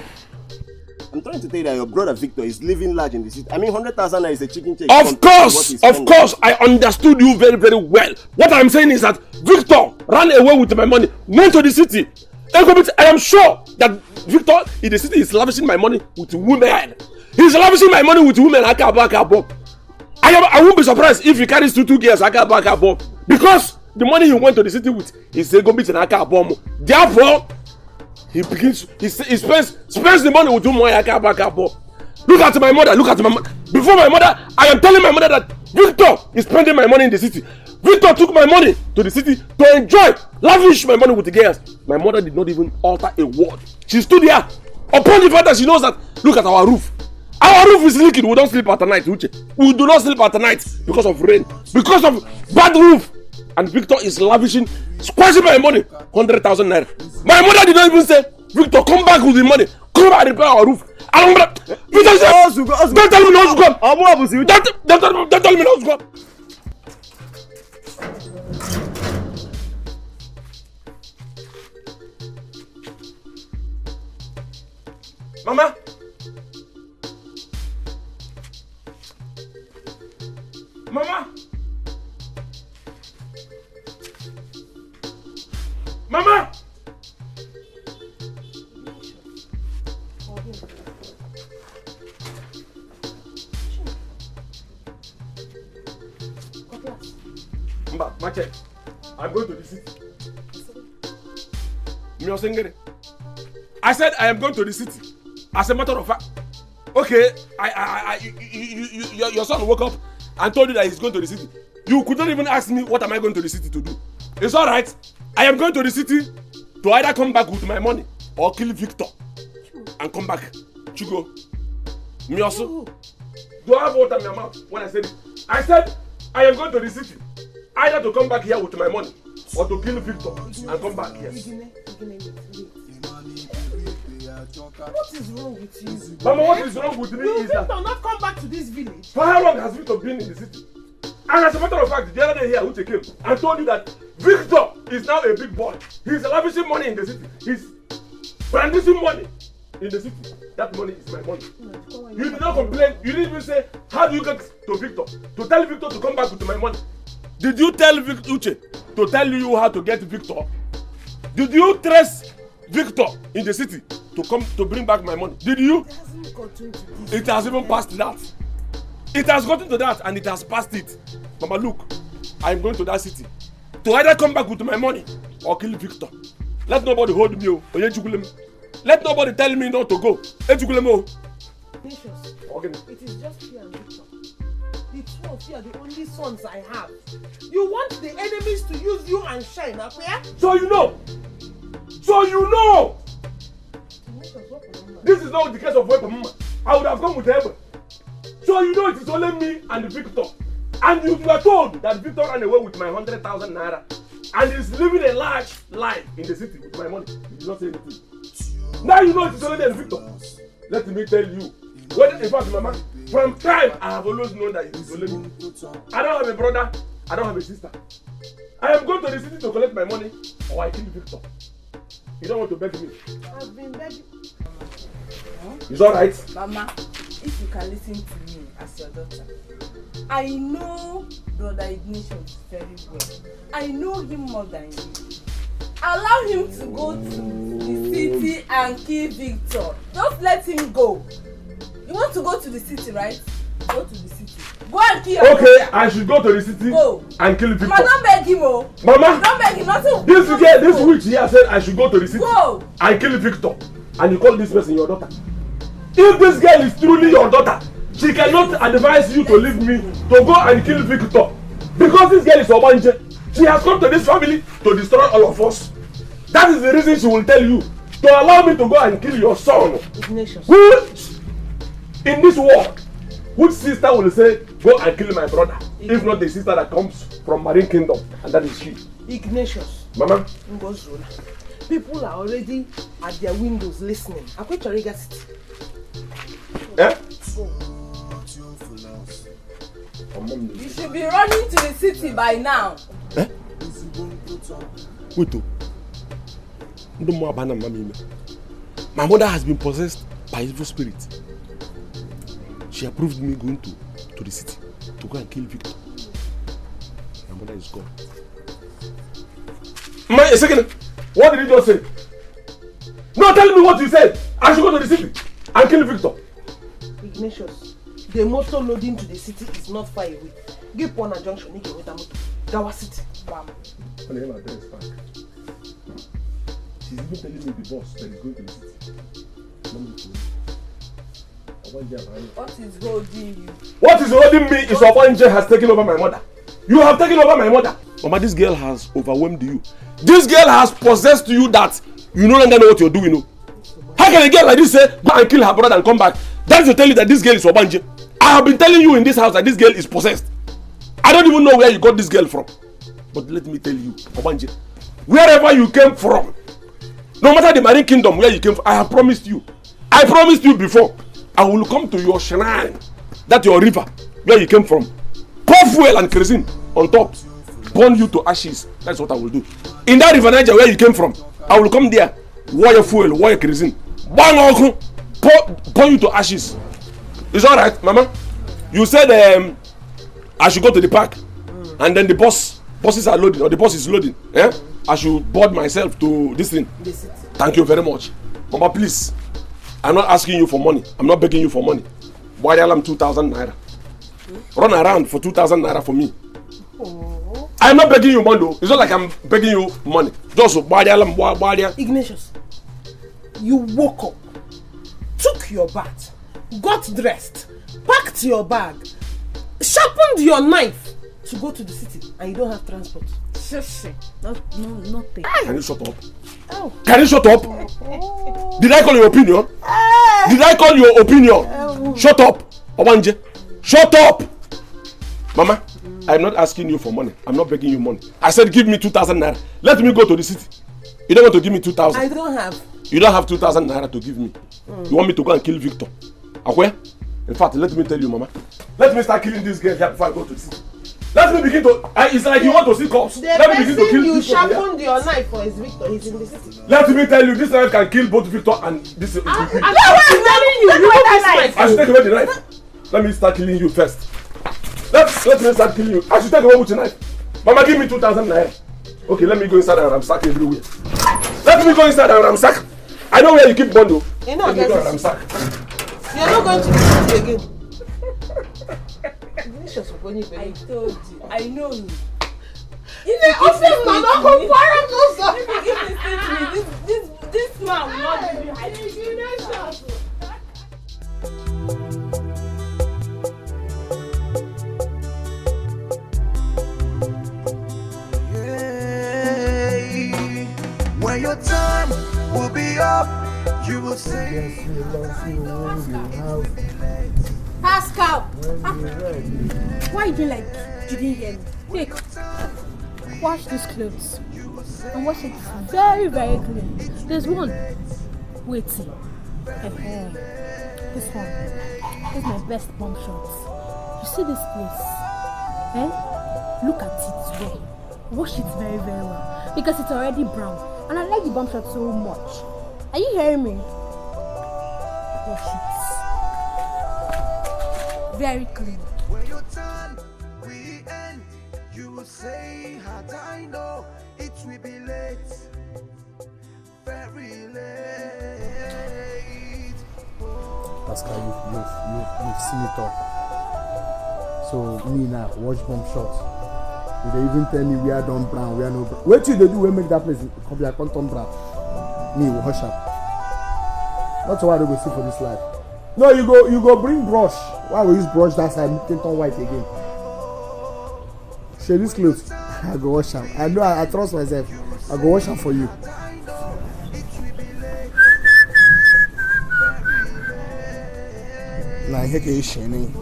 I'm trying to tell you that your brother Victor is living large in the city. I mean, 100,000 is a chicken change. Of course, I understood you very, very well. What I'm saying is that Victor ran away with my money, went to the city. I am sure that Victor in the city is lavishing my money with women. He's lavishing my money with women. I won't be surprised if he carries two girls because the money he went to the city with is going to be an bomb. Therefore, he spends the money with whom Look at my mother. Before my mother, I am telling my mother that Victor is spending my money in the city. Victor took my money to the city to enjoy, lavish my money with the girls. My mother did not even utter a word. She stood here upon the fact that she knows that. Look at our roof. Our roof is leaking. We don't sleep at night, Uche. We do not sleep at night because of rain, because of bad roof. And Victor is lavishing, squashing my money, 100,000 naira. My mother did not even say, Victor, come back with the money. Come and repair our roof. Victor said, don't tell me no to go. Don't tell me no to go. Mama. Mama. Mama. Mache, I'm going to the city. I said I am going to the city. As a matter of fact, okay, your son woke up and told you that he's going to the city. You could not even ask me what am I going to the city to do. It's all right. I am going to the city to either come back with my money or kill Victor and come back. Chugo. Me also. Do I have water in my mouth when I said it? I said I am going to the city either to come back here with my money or to kill Victor and come back? Yes. What is wrong with you? Mama, what is wrong with me Will is that... Victor not come back to this village? For how long has Victor been in the city? And as a matter of fact, the other day here, Uche came and told you that Victor is now a big boy. He's lavishing money in the city. He's brandishing money in the city. That money is my money. You did not complain. You didn't even say, how do you get to Victor? To tell Victor to come back with my money. Did you tell Uche to tell you how to get Victor? Did you trace Victor in the city to come to bring back my money? Did you? It has even passed that. It has gotten to that and it has passed it. Mama, look, I am going to that city to either come back with my money or kill Victor. Let nobody hold me. Let nobody tell me not to go. It is just you and Victor. The two of you are the only sons I have. You want the enemies to use you and shine, okay? So you know. So you know. This is not the case of Wepa Mama. I would have gone with Heaven. So you know it is only me and Victor. And you were told that Victor ran away with my 100,000 naira and is living a large life in the city with my money. You did not say anything. Now you know it is only me and Victor. Let me tell you. When, in fact, Mama, from time I have always known that it is only me. I don't have a brother. I don't have a sister. I am going to the city to collect my money or I kill Victor. You don't want to beg me. I've been begging. It's alright. Mama, if you can listen to me as your daughter, I know Brother Ignatius very well. I know him more than you. Allow him to go to the city and kill Victor. Don't let him go. You want to go to the city, right? Go to the city. Go and kill him. Okay, I should go to the city and kill Victor. Mama, don't beg him, oh. Mama, don't beg him. Nothing. This witch here said I should go to the city and kill Victor. And you call this person your daughter. If this girl is truly your daughter, she cannot advise you to leave me to go and kill Victor. Because this girl is Obanje. She has come to this family to destroy all of us. That is the reason she will tell you to allow me to go and kill your son. Ignatius. Which, in this world, which sister will say, go and kill my brother? If not the sister that comes from Marine Kingdom, and that is she. Ignatius. Mama. People are already at their windows listening. I'm going to Riga City. Eh? You should be running to the city by now. Eh? Wait, my mother has been possessed by evil spirit. She approved me going to the city to go and kill Victor. My mother is gone. A second. What did you just say? No, tell me what you said. I should go to the city and kill Victor. Ignatius, the motor loading to the city is not far away. Give Pona Junction, Nike with a motor. Gawa City. Bam. She's even telling me the boss that is going to the city. What is holding you? What is holding me is Obanje has taken over my mother. You have taken over my mother. Mama, this girl has overwhelmed you. This girl has possessed you that you no longer know what you're doing. No? How can a girl like this say, go and kill her brother and come back? That is to tell you that this girl is Obanje. I have been telling you in this house that this girl is possessed. I don't even know where you got this girl from. But let me tell you, Obanje, wherever you came from, no matter the Marine Kingdom where you came from, I have promised you. I promised you before. I will come to your shrine, that your river, where you came from. Pour fuel and kerosene on top. Burn you to ashes. That's what I will do. In that river Niger where you came from, I will come there. Wire fuel, wire kerosene. Burn you to ashes. It's alright, Mama. You said I should go to the park. And then the buses are loading, or the bus is loading. Eh? I should board myself to this thing. Thank you very much. Mama, please. I'm not asking you for money. I'm not begging you for money. Why am 2,000 naira? Run around for 2,000 naira for me. I'm not begging you money though. It's not like I'm begging you money. Just Ignatius, you woke up, took your bath, got dressed, packed your bag, sharpened your knife to go to the city, and you don't have transport. Nothing. Can you shut up? Oh. Can you shut up? Did I call your opinion? Did I call your opinion? Shut up, Obanje. Shut up, Mama. I'm not asking you for money. I'm not begging you money. I said give me 2,000 naira. Let me go to the city. You don't want to give me 2,000? I don't have. You don't have 2,000 naira to give me. You want me to go and kill Victor? Akwe? In fact, let me tell you, Mama. Let me start killing this girl here before I go to the city. Let me begin to. It's like you want to see cops. The Let me begin to kill you people. sharpened your knife for is Victor. He's in the city. Let me tell you, this knife can kill both Victor and this. I'm telling you, you want this knife. I should take away the knife. Let me start killing you first. Let me start killing you. I should take away with the knife. Mama, give me 2,000 naira. Okay, let me go inside and ransack everywhere. Let me go inside and ransack. I know where you keep Bondo. You know, let me go and ransack. You're not going to the city again. I told you. I know you. Give me This man will not give you. I need you. When your time will be up, you will say Pascal! Why you like you didn't hear me? Quick, wash these clothes and wash it very, very clean. There's one waiting. This one. This is my best bomb shot. You see this place? Look at it well. Wash it very, very well because it's already brown. And I like the bomb shot so much. Are you hearing me? Wash it. Very clean. when your time will end, you will say, had I know it will be late, very late. Pascal, you've seen it all. So me now, watch bomb shots. If they even tell me we are done brown, we are no brown. What you they do when make that place come here, come turn brown? Me, will hush up. That's what they go see for this life. No, you go bring brush. Why we use brush that side, make it turn white again? Share this clothes. I go wash them. I know I trust myself. I go wash them for you. Like heck is shining.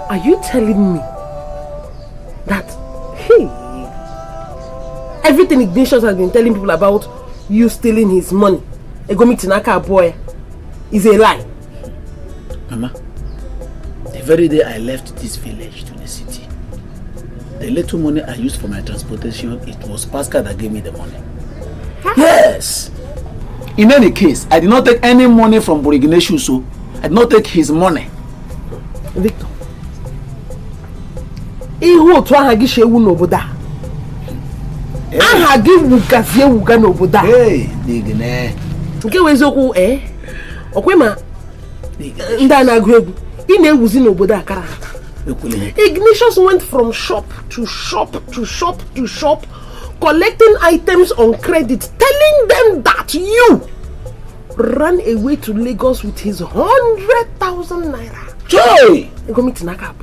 Are you telling me that, hey, everything Ignatius has been telling people about you stealing his money, Egomi Tinaka boy, is a lie? Mama, the very day I left this village to the city, the little money I used for my transportation, it was Pascal that gave me the money. Huh? Yes! In any case, I did not take any money from Ignatius, so I did not take his money. Victor, ihu otu aha gị shewu n'obodo a. Aha gị wugazie wuga n'obodo a. Digne. Nke wee eziokwu okwe ma ndị a na-agụ egwu ị na-ewuzi n'obodo a kara aka. Ignatius went from shop to shop to shop to shop, collecting items on credit, telling them that you ran away to Lagos with his 100,000 naira. Joy!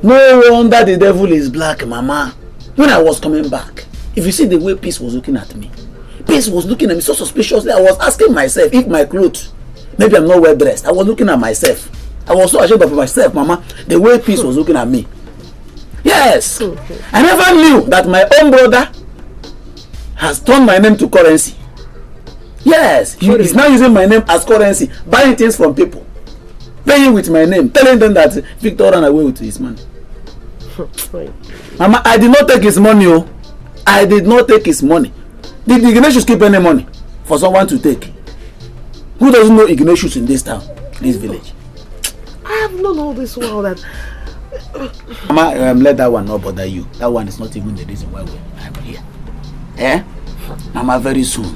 No wonder the devil is black, Mama. When I was coming back, if you see the way Peace was looking at me, Peace was looking at me so suspiciously. I was asking myself if my clothes, maybe I'm not well dressed. I was looking at myself. I was so ashamed of myself, Mama. The way Peace was looking at me. Yes! I never knew that my own brother has turned my name to currency. Yes! He's now using my name as currency, buying things from people. Paying with my name, telling them that Victor ran away with his money. Mama, I did not take his money. Oh, I did not take his money. Did Ignatius keep any money for someone to take? Who doesn't know Ignatius in this town, this village? I have known all this while that. Mama, let that one not bother you. That one is not even the reason why I'm here. Eh? Mama, very soon.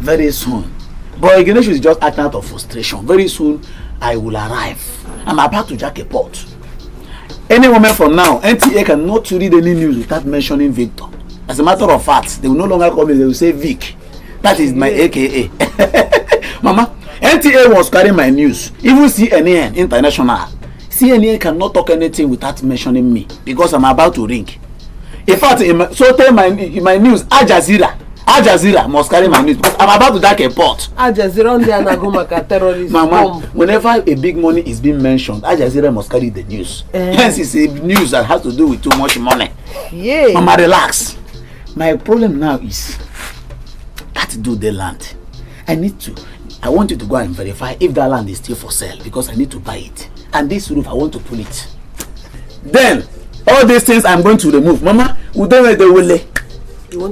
Very soon. But Ignatius is just acting out of frustration. Very soon, I will arrive. I'm about to jack a pot. Any moment from now, NTA cannot read any news without mentioning Victor. As a matter of fact, they will no longer call me, they will say Vic. That is my AKA. Mama, NTA was carrying my news. Even CNN International. CNN cannot talk anything without mentioning me because I'm about to ring. In fact, so tell my news, Al Jazeera must carry my news because I'm about to dark a pot. Al Jazeera on the Anagomaka terrorist. Mama, whenever a big money is being mentioned, Al Jazeera must carry the news. Hence, it's a news that has to do with too much money. Yeah. Mama, relax. My problem now is that do the land. I want you to go and verify if that land is still for sale because I need to buy it. And this roof, I want to pull it. Then, all these things I'm going to remove. Mama, we don't know the way.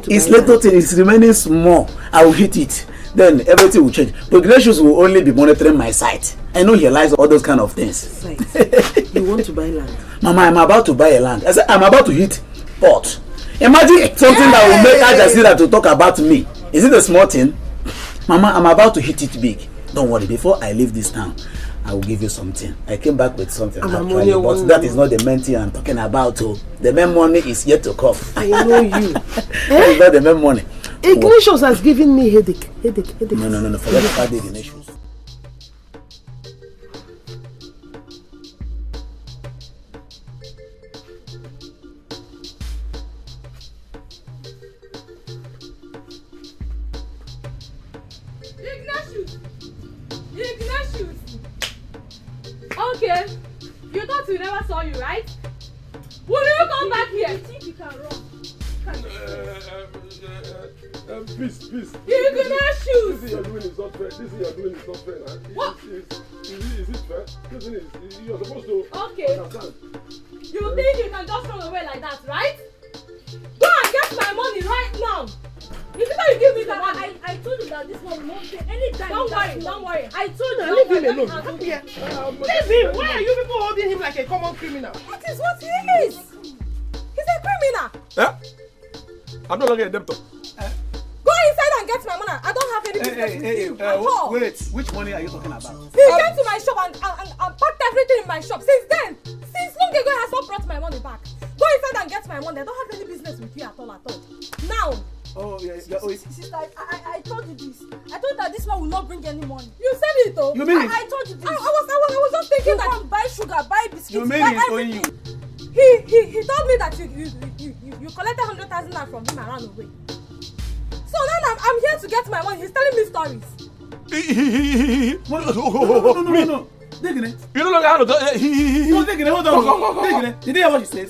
It's little thing, it's remaining small. I will hit it. Then everything will change. But Gracious will only be monitoring my site. I know he likes all those kind of things. You want to buy land? Mama, I'm about to buy a land. I said I'm about to hit port. Imagine something that will make Al Jazeera to talk about me. Is it a small thing? Mama, I'm about to hit it big. Don't worry, before I leave this town, I will give you something. I came back with something actually, but that is not the main thing I'm talking about. Oh. The main money is yet to come. I know you. That is not the main money. Ignatius has given me headache. No. Forget about the Ignatius. Ignatius! Okay, you thought we never saw you, right? Will you come back here? You think you can run? Please. Ignatius! This you're doing is not fair. What? Is it fair? Listen, you're supposed to understand. You think you can just run away like that, right? Go and get my money right now! Is it that you give me the money? I told you that this one will not pay anytime. Don't worry. I told you. Leave him alone. Come here. Leave him. Why are you people holding him like a common criminal? That is what he is. He's a criminal. Yeah? I'm no longer a debtor. Go inside and get my money. I don't have any business with you at all. Wait, which money are you talking about? He came to my shop and packed everything in my shop. Since long ago, he has not brought my money back. Go inside and get my money. I don't have any business with you at all. Now. Oh, yeah. Sister, I told you this. I told you that this one will not bring any money. You said it though. You mean I told you this. I was just thinking that you buy sugar, buy biscuits, you mean buy he's everything. owing you? He told me that you collected 100,000 naira from him and ran away. So now I'm here to get my money. He's telling me stories. No. You no longer have to. No, hold on. Did you hear what she said?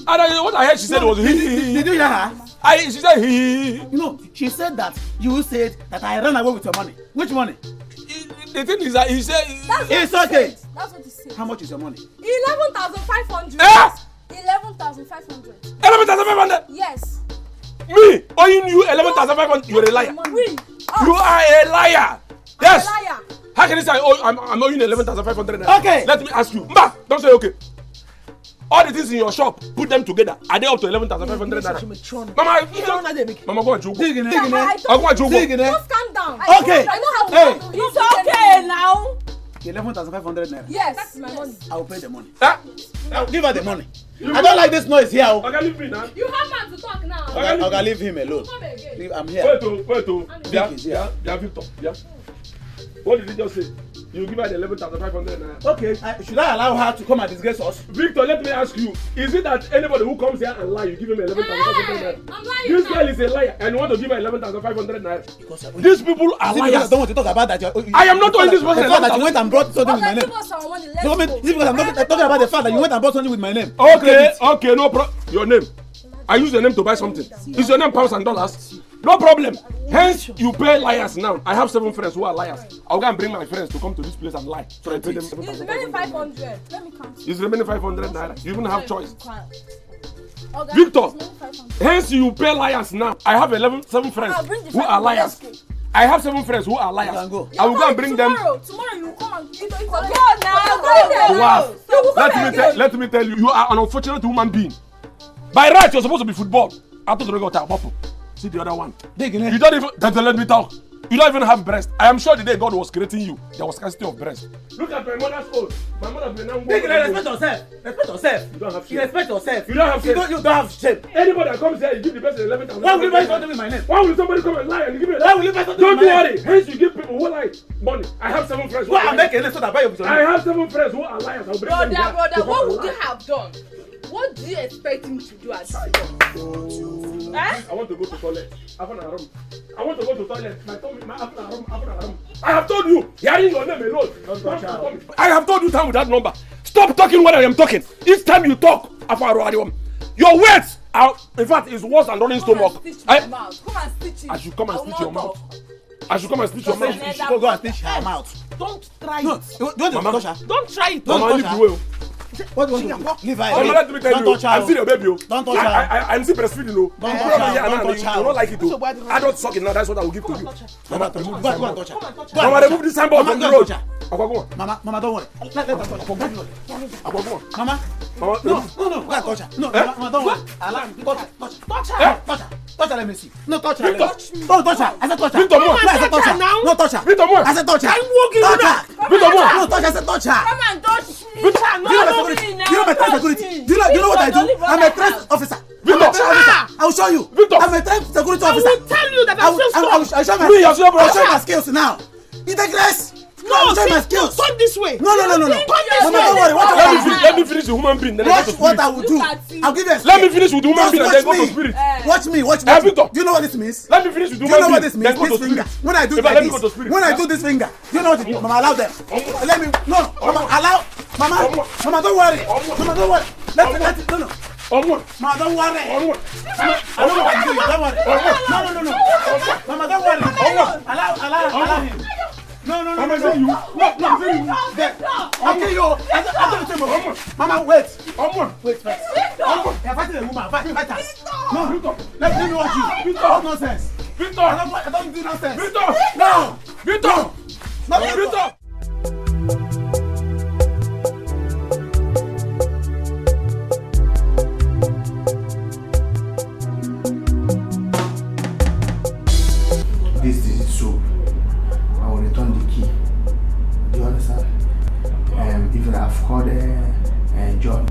What I heard she said was Did you hear her? She said You know, she said that you said that I ran away with your money. Which money? The thing is that he said it's okay. That's what he said. How much is your money? 11,500. 11,500. 11,500? Yes. Me owing you 11,500? You're a liar. You are a liar. Yes. I'm a liar. How can you say I'm owing 11,500? Okay. Let me ask you. Mba, don't say okay. All the things in your shop, put them together. Are they up to 11,500 naira? Mama, go and joke. Just calm down. Okay. I know how to do it. It's okay now. 11,500 naira. Yes, that's my money. I will pay the money. I'll give her the money. I don't like this noise here. Okay, leave me now. You have man to talk now. Okay, leave him alone. I'm here. Wait. Yeah, Victor. Yeah. What did he just say? You give her the 11,500 naira. Okay, should I allow her to come and disgrace us? Victor, let me ask you. Is it that anybody who comes here and lie, you give him 11,500 naira? I'm lying. This girl is a liar and you want to give her 11,500 naira. These people are liars. I don't want to talk about that. I am not doing this person. The fact that you went and brought something with my name. Is it because I'm not talking about the fact that you went and bought something with my name? Okay, no problem. Your name. I use your name to buy something. Is your name pounds and dollars? No problem. Hence, you pay liars now. I have 7 friends who are liars. I'll go and bring my friends to come to this place and lie. So I pay them 7,500. It's remaining 500. Let me count. It's remaining 500 naira. You even have choice. Victor, hence you pay liars now. I have 7 friends who are liars. I have 7 friends who are liars. I will go and bring them. Tomorrow you come and eat it. Wow. Let me tell you, you are an unfortunate human being. By right, you're supposed to be football. I thought you got a see the other one. You don't even let me talk. You don't even have breast. I am sure the day God was creating you, there was scarcity of breast. Look at my mother's old. My mother been now. Respect yourself. You don't have shame. Respect yourself. You don't have shame. You don't have shame. Anybody that comes here, you give the person 11,000. Why will you buy something with my name? Why will somebody come and lie and give me? Why will you buy something with my name? Don't worry. Hence you give people who lie money. I have 7 friends. Why am I making so that buy your I have 7 friends who are liars. I'll bring them here. Brother, what would you have done? What do you expect him to do at this point? I want to go to toilet. I want to go to toilet. I have told you. Hearing your name alone. I have told you time with that number. Stop talking when I am talking. Each time you talk, your words are, in fact, is worse than running stomach. Come and stitch it. I should come and stitch your mouth. I should come and stitch your mouth. You should go and stitch her mouth. Don't try No, it. don't touch her. Don't try it. Mama, leave the way. What do you want to do? Leave her. Mama, let me tell you. I'm still your baby. Don't touch her. I'm still breastfeeding. Don't touch her. Don't touch her. You don't like it. Adult sucking now. That's what I will give to you. Mama, remove this Go and signboard. touch her. Mama, remove this signboard from the road. Mama, don't worry. Let her touch her. Mama. Mama, No, go and touch her. No, Mama, don't worry. Touch her. Touch her, let me see. No, touch her. Don't touch her. I said touch her. Victor, more. I said touch her. No, touch her. Victor, more. I said touch her. I'm walking Touch with her. her. Victor, more. No, touch her. I said touch her. Come and touch me. Do you know my trained security? Do you know what I do? I'm a trained officer. Victor. I will show you. Victor. I'm a trained security officer. I will tell you that I'm so strong. I will show my skills now. Integrate. No, I will show my see, skills. turn this way. No. Turn this Mama, way. don't worry. Let me finish the human being. Then I go to Watch what spirit. I will do. I'll give you a Let me finish with the human being and then go to Watch spirit. Watch me. Victor. Do you know what this means? Let me finish with the Do you know human what being. this means? Then go This to finger. spirit. When I do Let me go to this, spirit. when I do this finger, do you know what it means? Mama, allow them. Let me. No, Mama, allow. Mama, don't worry. Mama, don't worry. Let it. No. Mama, don't worry. Mama, I know what I'm doing. Don't worry. No. Mama, don't worry. Allow him. No. Mama, is it you? No. Okay, yo. I don't know. Mama, wait. Wait first. You're fighting a woman. Fight her. No. Let me watch you. What nonsense? Victor. I don't do nonsense. Victor. No. Victor. No. Victor. This is so. I will return the key. Do you understand? Even I've called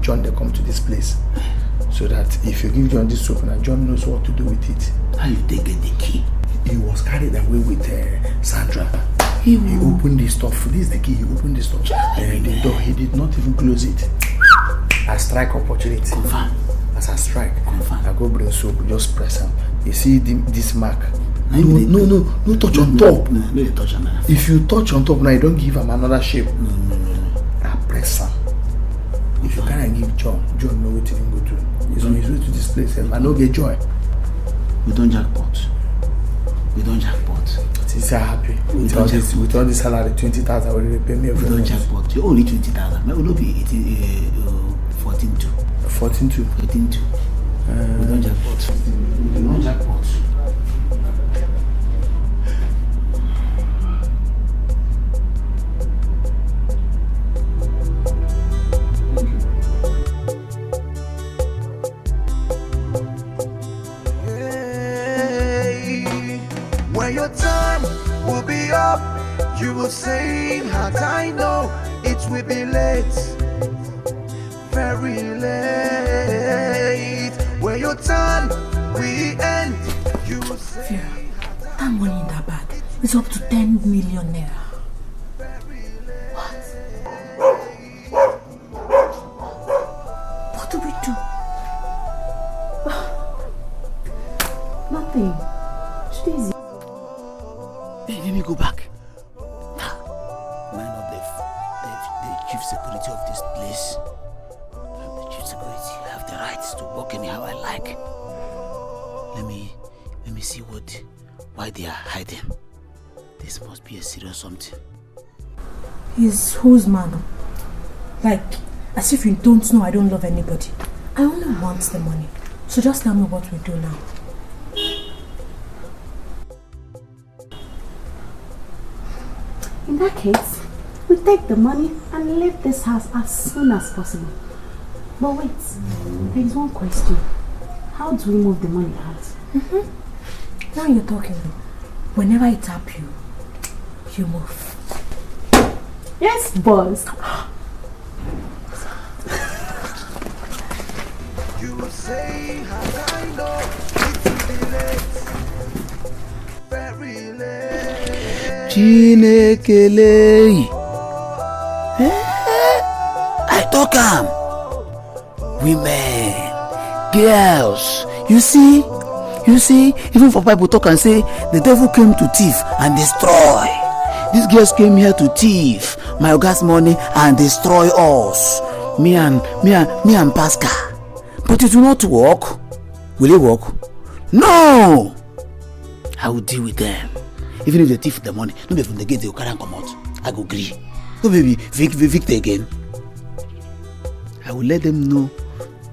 John, they come to this place. So that if you give John this soap, now John knows what to do with it. How you take the key? He was carried away with Sandra. He opened the stuff. This is the key. He opened the stuff. The door. He did not even close it. I strike opportunity. Confirm. As I strike, confirm. I go bring soap. Just press him. You see this mark. No touch on top. No, touch on that. If you touch on top now, you don't give him another shape. No. I press him. If you can't give John know what he can go to. He's on his way to this place. I no get joy. We don't jackpot. Since I'm happy with all this salary, 20,000 already pay me every month. We don't jackpot. You only 20,000. Maybe will be 14.2. 14.2. 13.2. We don't jackpot. When your time will be up, you will say, "Had I know it will be late, very late." When your time will end, you will say, That money in that bag is up to 10 million naira. What do we do? Nothing. Today is Hey, let me go back. Mind up the chief security of this place. I'm the chief security. I have the rights to walk anyhow I like. Let me see why they are hiding. This must be a serious something. He's whose man? Like, as if you don't know I don't love anybody. I only want the money. So just tell me what we do now. In that case, we take the money and leave this house as soon as possible. But wait, there is one question. How do we move the money out? Now you're talking. Whenever I tap you, you move. Yes, boss. You will say, "Had I know it will be late, very late." Chinekele. I talk am. women, girls. You see, even for people talk and say the devil came to thief and destroy. These girls came here to thief my Oga's money and destroy us. Me and Pascal. But it will not work. Will it work? No! I will deal with them. Even if they thief the money, no be from the gate they will carry and come out. I go agree. No baby, Victor again. I will let them know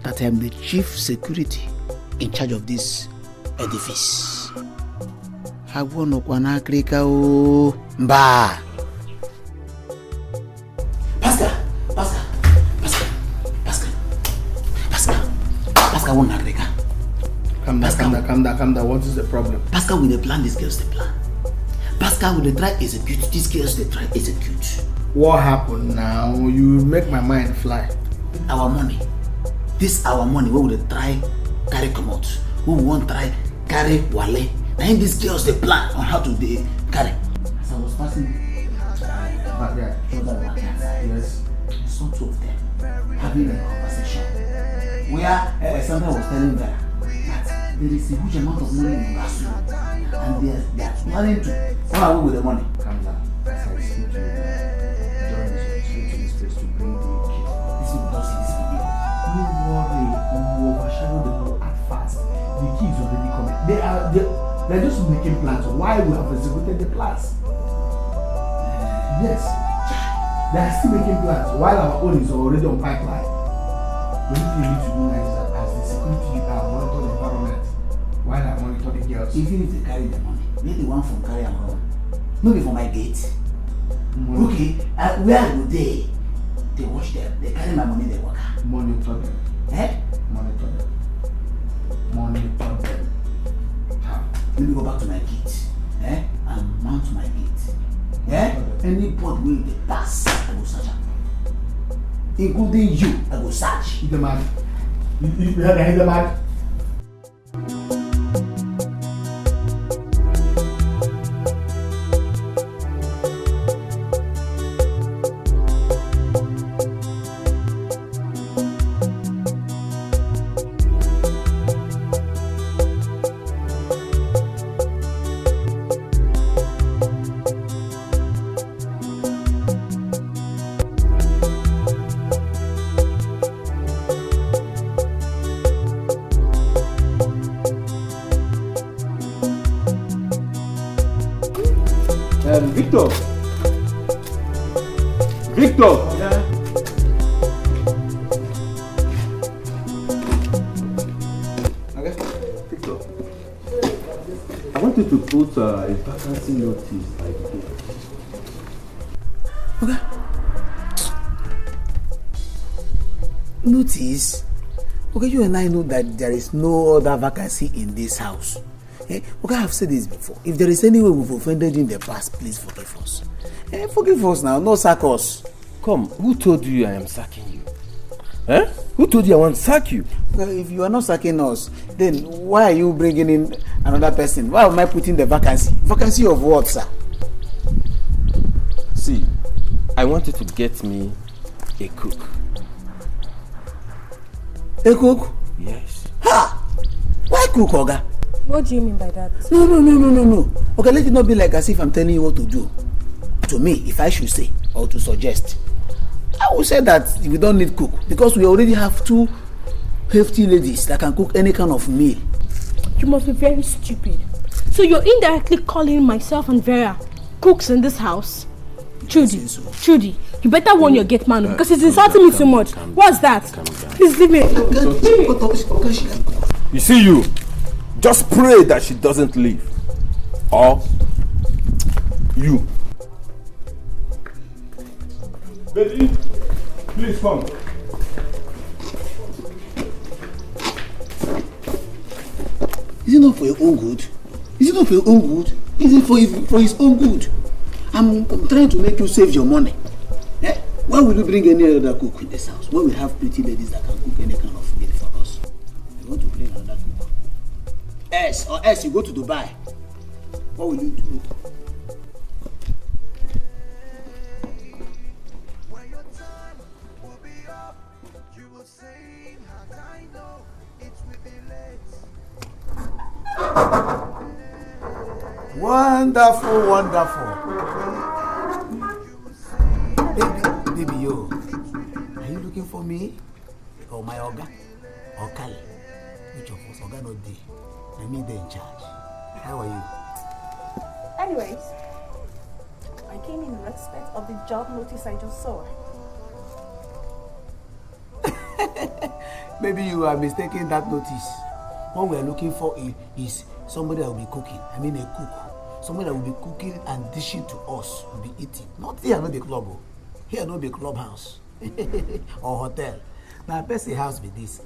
that I am the chief security in charge of this edifice. I want to kwana krika o mba. Pascal, won't krika. Calm down. What is the problem? Pascal will plan these girls. They plan. Pascal will try execute these girls. They try execute. What happened now? You make my mind fly. Our money. This our money. We will try carry come out. We won't try carry Wale. Now these girls they plan on how to they carry. As I was passing back there, yes, I saw two of them having a conversation where somebody was telling them that there is a huge amount of money in Rasu and they are planning to run away with the money. Calm down. As I speak to you, join us straight to this place to bring the kid. This people don't see this video. No worry, we will overshadow the ball at fast. The key is already coming. They're just making plans. Why we have executed the plans? Yes. They are still making plans while our own is already on pipeline. The only thing you need to do now is that as the security you are monitor the environment while I monitor the girls. Even if they carry the money, maybe the one from carry and run. Maybe for my gate. Okay, where go they? They watch them. They carry my money, they work. Monitor them. Monitor them. How? Let me go back to my gate. And mount my gate. Any port will they pass, I will search them. Including you, I will search. He's the man. He's the man. Victor! Okay. Victor, I want you to put a vacancy notice like this. Okay. Notice? Okay, you and I know that there is no other vacancy in this house. Okay, I have said this before. If there is any way we've offended you in the past, please forgive us. Forgive us now, no sack us. Come, who told you I am sacking you? Who told you I want to sack you? Well, if you are not sacking us, then why are you bringing in another person? Why am I putting the vacancy? Vacancy of what, sir? See, I want you to get me a cook. A cook? Yes. Ha! Why cook, Oga? What do you mean by that? No. Okay, let it not be like as if I'm telling you what to do. To me, if I should say or to suggest, I would say that we don't need cook because we already have two hefty ladies that can cook any kind of meal. You must be very stupid. So you're indirectly calling myself and Vera cooks in this house? Trudy, you better warn your gate man because he's insulting me too much. What's that? Please leave me. You see you, just pray that she doesn't leave. Or you. Baby, please come. Is it not for your own good? Is it not for your own good? Is it for his own good? I'm trying to make you save your money. Why will you bring any other cook in this house? Why we have pretty ladies that can cook any kind of meal for us? You want to bring another cook? Else you go to Dubai. What will you do? You will say that I know it will be late. Wonderful, wonderful. Baby, yo, are you looking for me or my Oga or Kali? Which of us? Oga no day. I mean, they're in charge. How are you? Anyways, I came in respect of the job notice I just saw. Maybe you are mistaken that notice. What we are looking for is somebody that will be cooking. I mean, a cook. Somebody that will be cooking and dishing to us, will be eating. Not here, not the club. Here, not the clubhouse or hotel. Now, best a house with this.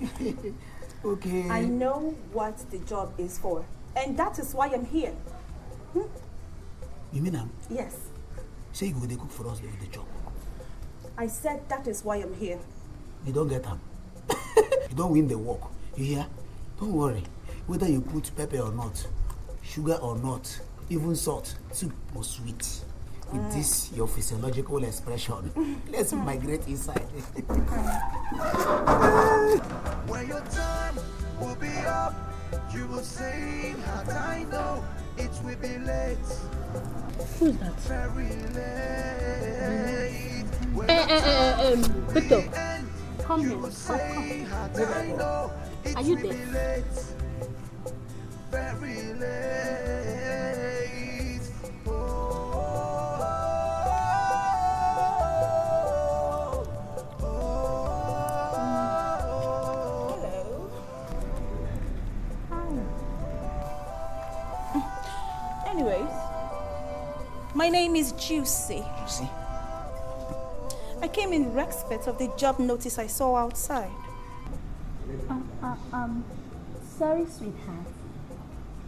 Okay. I know what the job is for, and that is why I'm here. You mean Yes. Say you go they cook for us with the job. I said that is why I'm here. You don't get them. You don't win the work. You hear? Don't worry. Whether you put pepper or not, sugar or not, even salt, soup or sweet. With this, your physiological expression. Let's migrate inside. When your time will be up, you will say that I know it will be late. Who's that? Very late. Victor, come here. Come. Are you there? Very late. Anyways, my name is Juicy. Juicy? I came in respect of the job notice I saw outside. Sorry, sweetheart.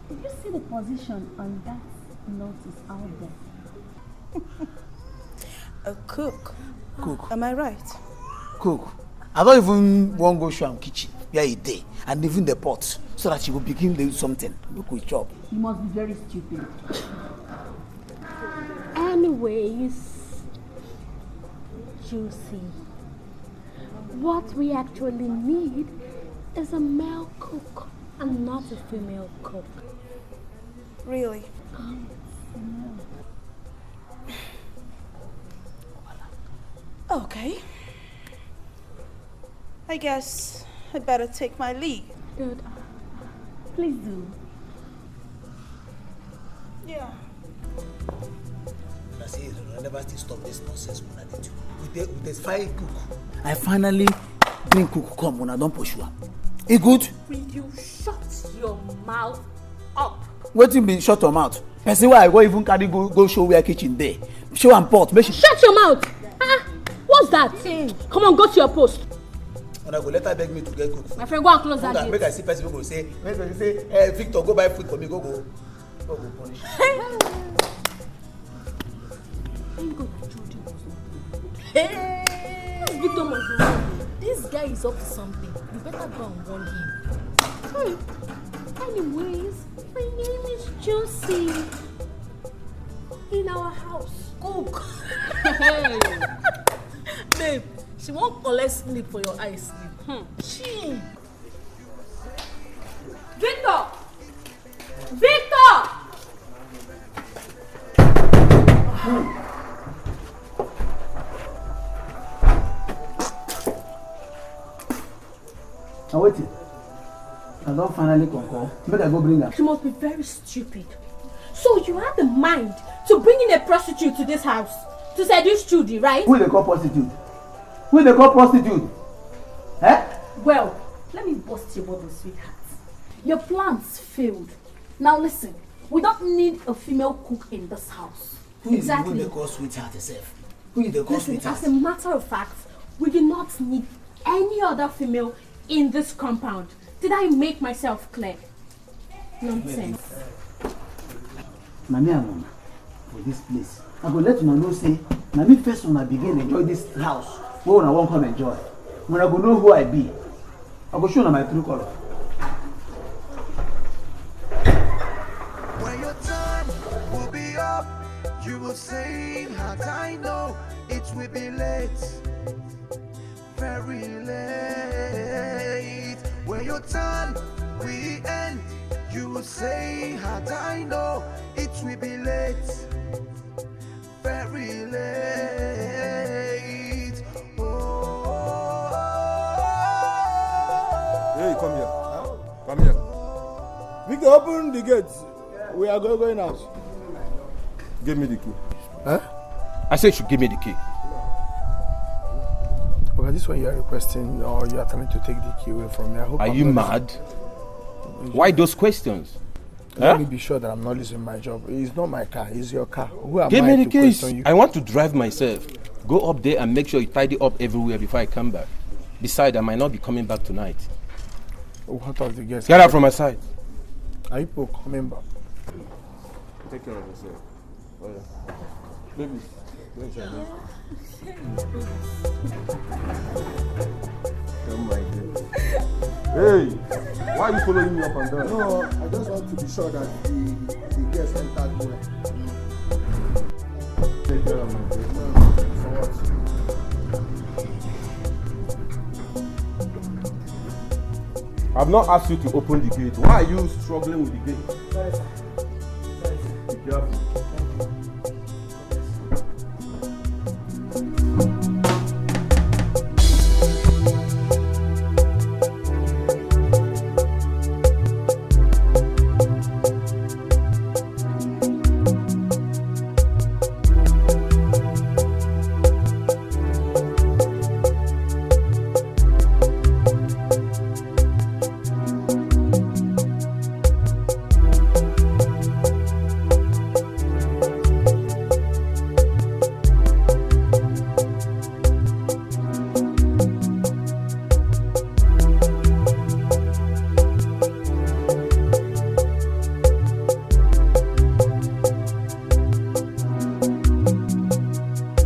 Did you see the position on that notice out there? A cook. Cook. Am I right? Cook. I don't even want to go show am kitchen where he dey and even the pot so that she will begin to do something. Look with job. You must be very stupid. Anyways, Juicy, what we actually need is a male cook and not a female cook. Really? Okay. I guess I better take my leave. Good. Please do. Yeah. I say, I never still stop this nonsense when I did. With the fire cook. I finally bring cook come when I don't push you. It good? Will you shut your mouth up? Waiting be shut your mouth. Person why I go even carry go show where kitchen there. Show and pot. Make she shut your mouth. What's that? Come on, go to your post. And I go let her beg me to get cook. My friend, go and close that gate. Make I see person who go say, hey, Victor, go buy food for me. Go punish. Hey, Victor must be. This guy is up to something. You better go and warn him. Anyways, my name is Juicy. In our house. Cook. Hey. Babe, she won't collect sleep for your eyes sleep. She. Victor! Victor! I'm waiting. I don't finally concur. Make I go bring her. She must be very stupid. So you have the mind to bring in a prostitute to this house to seduce Judy, right? Who they call prostitute? Who they call prostitute? Eh? Well, let me bust your bubble, sweetheart. Your plans failed. Now listen, we don't need a female cook in this house. Who is who they call sweetheart herself? Who is they call Listen, sweetheart? as a matter of fact, we do not need any other female in this compound. Did I make myself clear? Nonsense. Nami and Mama, for this place. I go let you know say, Nami first when I begin enjoy this house, when I won't come enjoy. When I go know who I be, I go show you my true color. When your time will be up, you will say that I know it will be late. Very late. turn will end, you will say, "Had I know it will be late, very late." Oh. Hey, come here. Come here. We can open the gates. We are going out. Give me the key. Huh? I said you should give me the key. Okay, this one you are requesting, or you are telling to take the key away from me. I hope Are you mad? Why those questions? Let me be sure that I'm not losing my job. It's not my car, it's your car. Who am Give I me the to keys. question you? I want to drive myself. Go up there and make sure you tidy up everywhere before I come back. Besides, I might not be coming back tonight. What of the guests? Get out from my side. Are you people coming back? Take care of yourself. Oh, yeah. Baby, where's your name? Oh my God. Hey, why are you following me up and down? No, I just want to be sure that the guests entered well. Take care of my baby. For what? I've not asked you to open the gate. Why are you struggling with the gate? Sorry, sir. Be careful.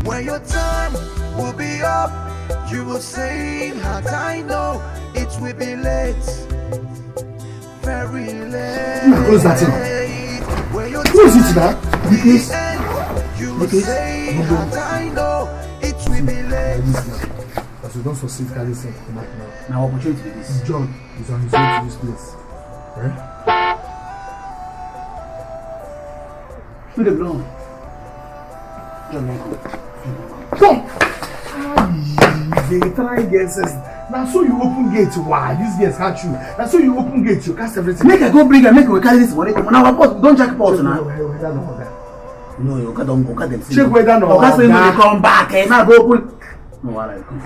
When your time will be up, you will say, "Had I know it will be late, very late." Close that thing. When your Close it now. time Because will end, you will say, "Had I know it will be late." as we don't succeed, carry this thing come out now. Now opportunity this. John is on his way to this place. Eh? Who the blow? John, Michael. Come! They try guesses. Now so you open gate. Why? These guests catch you. Now so you open gate, you cast everything. Make I go bring and make we carry this money. Come on, now boss, don't jackpot now. No, you don't go them. Check whether no. Okay, so you will come back and now go open. No, alright, come.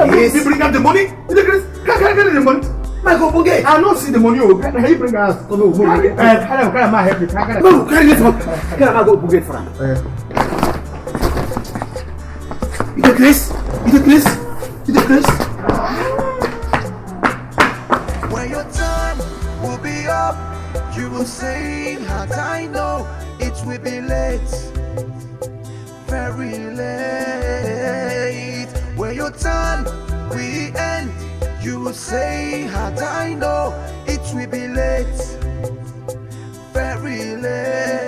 Yes. You bring out the money? Carry the money. Michael, forget. I don't see the money. Can you bring us? No, carry my help. No, carry this one. Carry go forget for him. You the Chris? When your time will be up, you will say, "Had I know it will be late, very late." When your time will end, you will say, "Had I know it will be late, very late."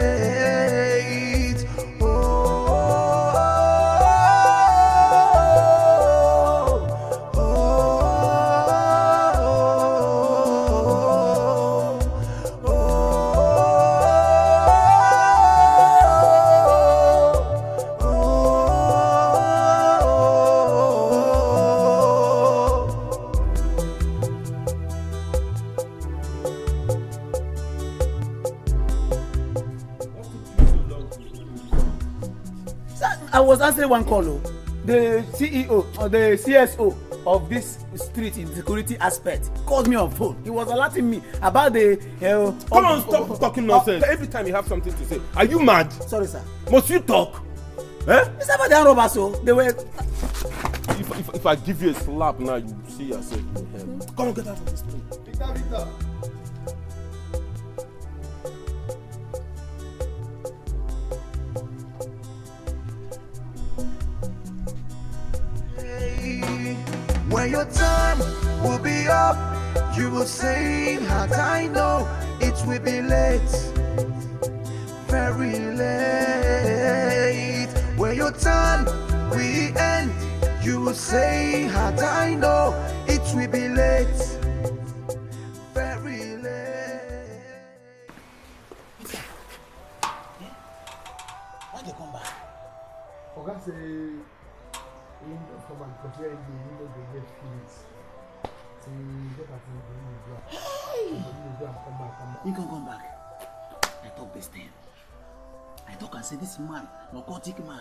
I was answering one call. The CEO or the CSO of this street in security aspect called me on phone. He was alerting me about the. Come on, stop talking nonsense. Every time you have something to say, are you mad? Sorry, sir. Must you talk? Eh? It's about the robbers, so they were. If I give you a slap now, you see yourself in the head. Come on, get out of this place. Victor. When your time will be up, you will say that I know it will be late, very late. When your time will end, you will say that I know it will be late, very late. Why they come back? Oga say him don come and prepare the window dey get feelings. Say get at him go come back. He can come back. I talk this thing. I talk and say this man, narcotic man.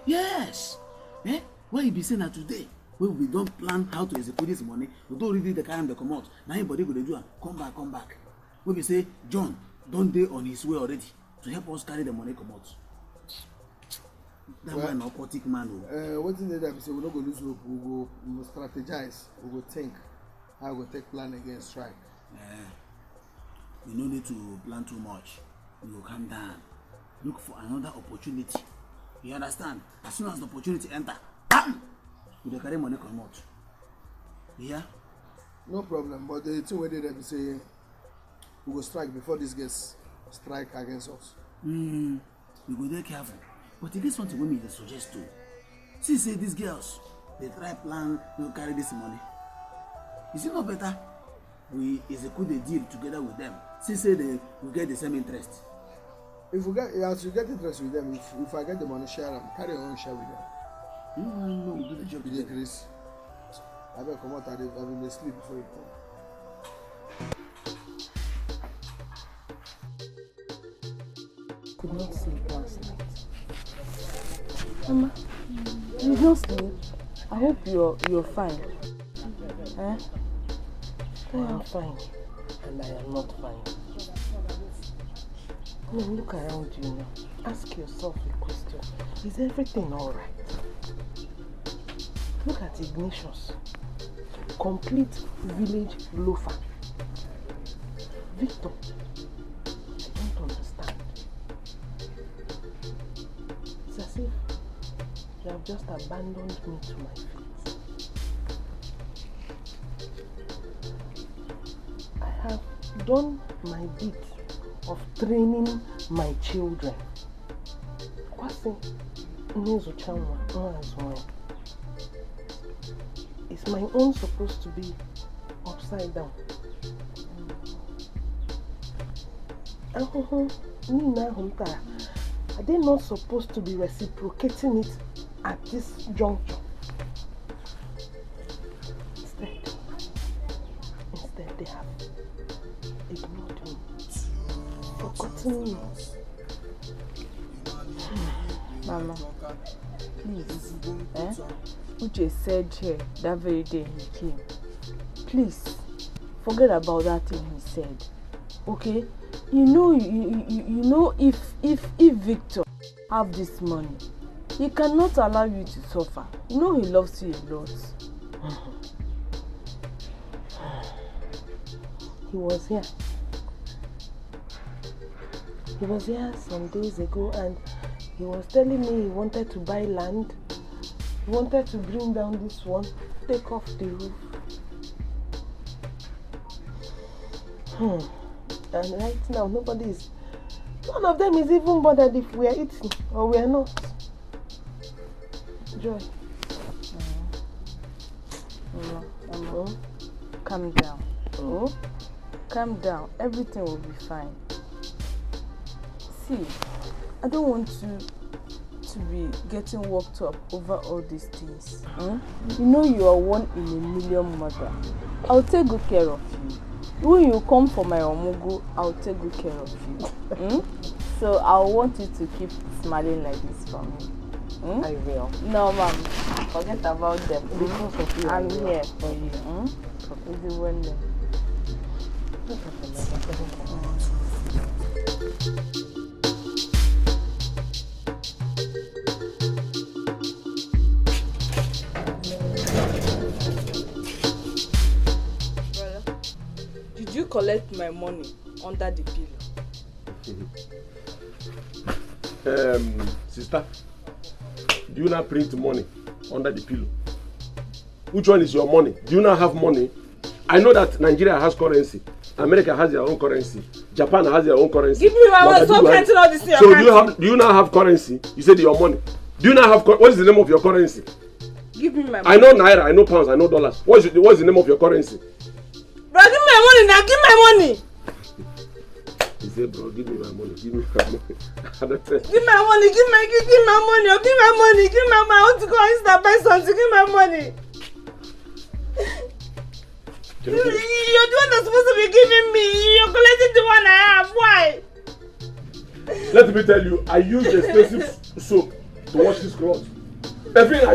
Yes. Eh? Why you be saying that today? When we don't plan how to execute this money, we don't really the carry the come out. Now anybody go to do come back. When we say John, don't dey on his way already to help us carry the money come out. That well, man narcotic man. What thing that we say we not go lose hope. We go strategize. We go think how we go take plan against strike. You no need to plan too much. You will calm down. Look for another opportunity. You understand? As soon as the opportunity enter, bam! We carry money come out. Yeah? No problem. But the thing we did we say we go strike before this gets strike against us. We go there careful. But it is something women they suggest too. See, say these girls, they try plan to carry this money. Is it not better? We execute the deal together with them. See, say they will get the same interest. If we get, as you get interest with them, if I get the money, share them. Carry your own share with them. No, we do the job. You dey Chris. I better come out. I will sleep before you come. Could not sleep last night. Mama, you don't sleep. I hope you're fine. Eh? I am fine, and I am not fine. No, look around you now. Ask yourself a question. Is everything all right? Look at Ignatius. Complete village loafer. Victor, I don't understand. It's as if you have just abandoned me to my fate. I have done my bit of training my children. Is my own supposed to be upside down? Are they not supposed to be reciprocating it at this juncture? Instead they have ignored me, forgotten me. Mama, please, Uche said here that very day he came. Please, forget about that thing he said. Okay? You know if Victor have this money, he cannot allow you to suffer. You know he loves you a lot. He was here. He was here some days ago and he was telling me he wanted to buy land. He wanted to bring down this one, take off the roof. And right now, none of them is even bothered if we are eating or we are not. Joy. Calm down. Oh, calm down. Everything will be fine. See, I don't want to be getting worked up over all these things. You know you are one in a million mother. I'll take good care of you. When you come for my omugo, I'll take good care of you. So I want you to keep smiling like this for me. I will. No, ma'am. Forget about them. Because of you, I'm here for you. Easy one day. Did you collect my money under the pillow? Sister, do you not print money under the pillow? Which one is your money? Do you not have money? I know that Nigeria has currency. America has their own currency. Japan has their own currency. Give me my money. Stop counting all this. So do you not have currency? You said your money. Do you not have what is the name of your currency? Give me my money. I know naira, I know pounds, I know dollars. What's the name of your currency? Bro, give me my money now. Give my money. He said, bro, give me my money. Give me my money. Give my money. Give my money. Oh, give my money. Give my money. I want to go and start buy something. Give my money. You're the one that's supposed to be giving me. You're collecting the one I have. Why? Let me tell you, I use expensive soap to wash this clothes. Everything I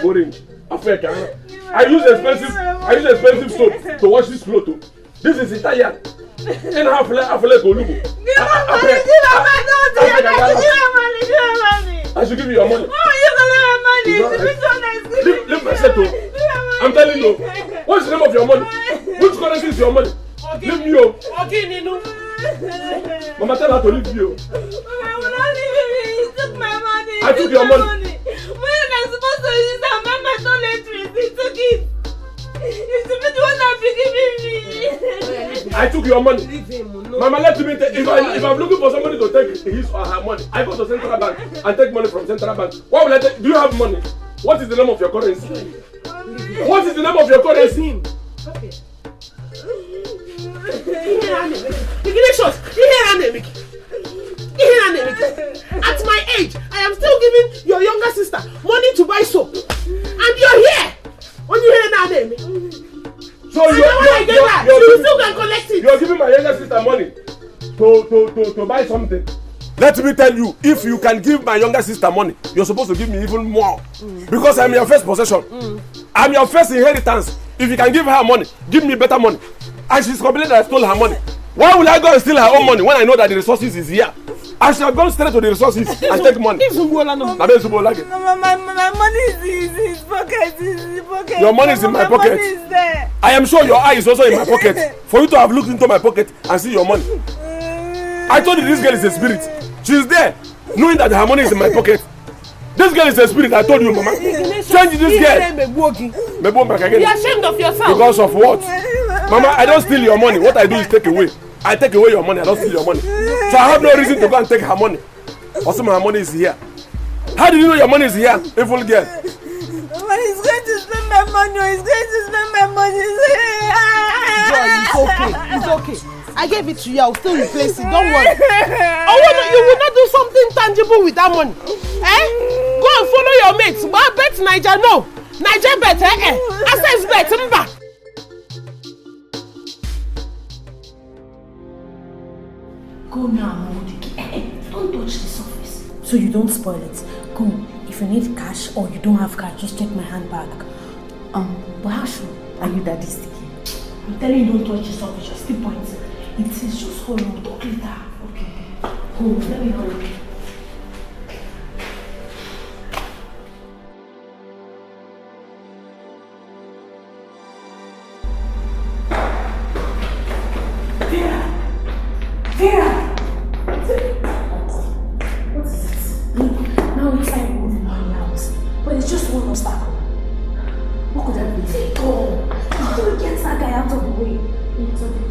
orange. I use expensive soap to wash this clothes. This is Italian. And half leg Olugo. Give my money. I should give you your money. Oh, you're gonna have money. Which one is good? Leave my set. I'm telling you. What's the name of your money? Which currency is your money? Leave me. Mama, tell her to leave you. Mama, will not leave me. He took my money. I took your money. When I'm supposed to use that, Mama toiletries. He took it. He's the one that be giving me. I took your money. Mama, let me take. If I'm looking for somebody to take his or her money, I go to Central Bank and take money from Central Bank. What will I take? Do you have money? What is the name of your currency? What is the name of your currency? Okay. At my age, I am still giving your younger sister money to buy soap. And you're here. When you hear that name. So you still can collect it. You're giving my younger sister money to buy something. Let me tell you, if you can give my younger sister money, you're supposed to give me even more. Because I'm your first possession. I'm your first inheritance. If you can give her money, give me better money. And she's complaining that I stole her money. Why would I go and steal her own money when I know that the resources is here? I should have gone straight to the resources and take money. My money is in his pocket. Your money is in my pocket. Money is there. I am sure your eye is also in my pocket. For you to have looked into my pocket and see your money. I told you this girl is a spirit. She's there, knowing that her money is in my pocket. This girl is a spirit. I told you, Mama. Change this girl. You're ashamed of yourself. Because of what? Mama, I don't steal your money. What I do is take away. I take away your money. I don't steal your money. So I have no reason to go and take her money. Also, my money is here. How do you know your money is here, evil girl? Mama, he's going to spend my money. He's going to spend my money. It's okay. It's okay. I gave it to you. I'll still replace it. Don't worry. Oh, you will not do something tangible with that money. Go and follow your mates. But bet Niger no. Niger bet. Access bet. Go now, Modiki. Don't touch the surface. So you don't spoil it. Go. If you need cash or you don't have cash, just check my handbag. But how sure are you that this sticky? I'm telling you, don't touch the surface. Just keep pointing. It is just hold on. Talk later. Okay. Hold. Let me know. Vera! What is it? Now it's like moving money out. But it's just one obstacle. What could that be? Go! How do we get that guy out of the way? It's okay.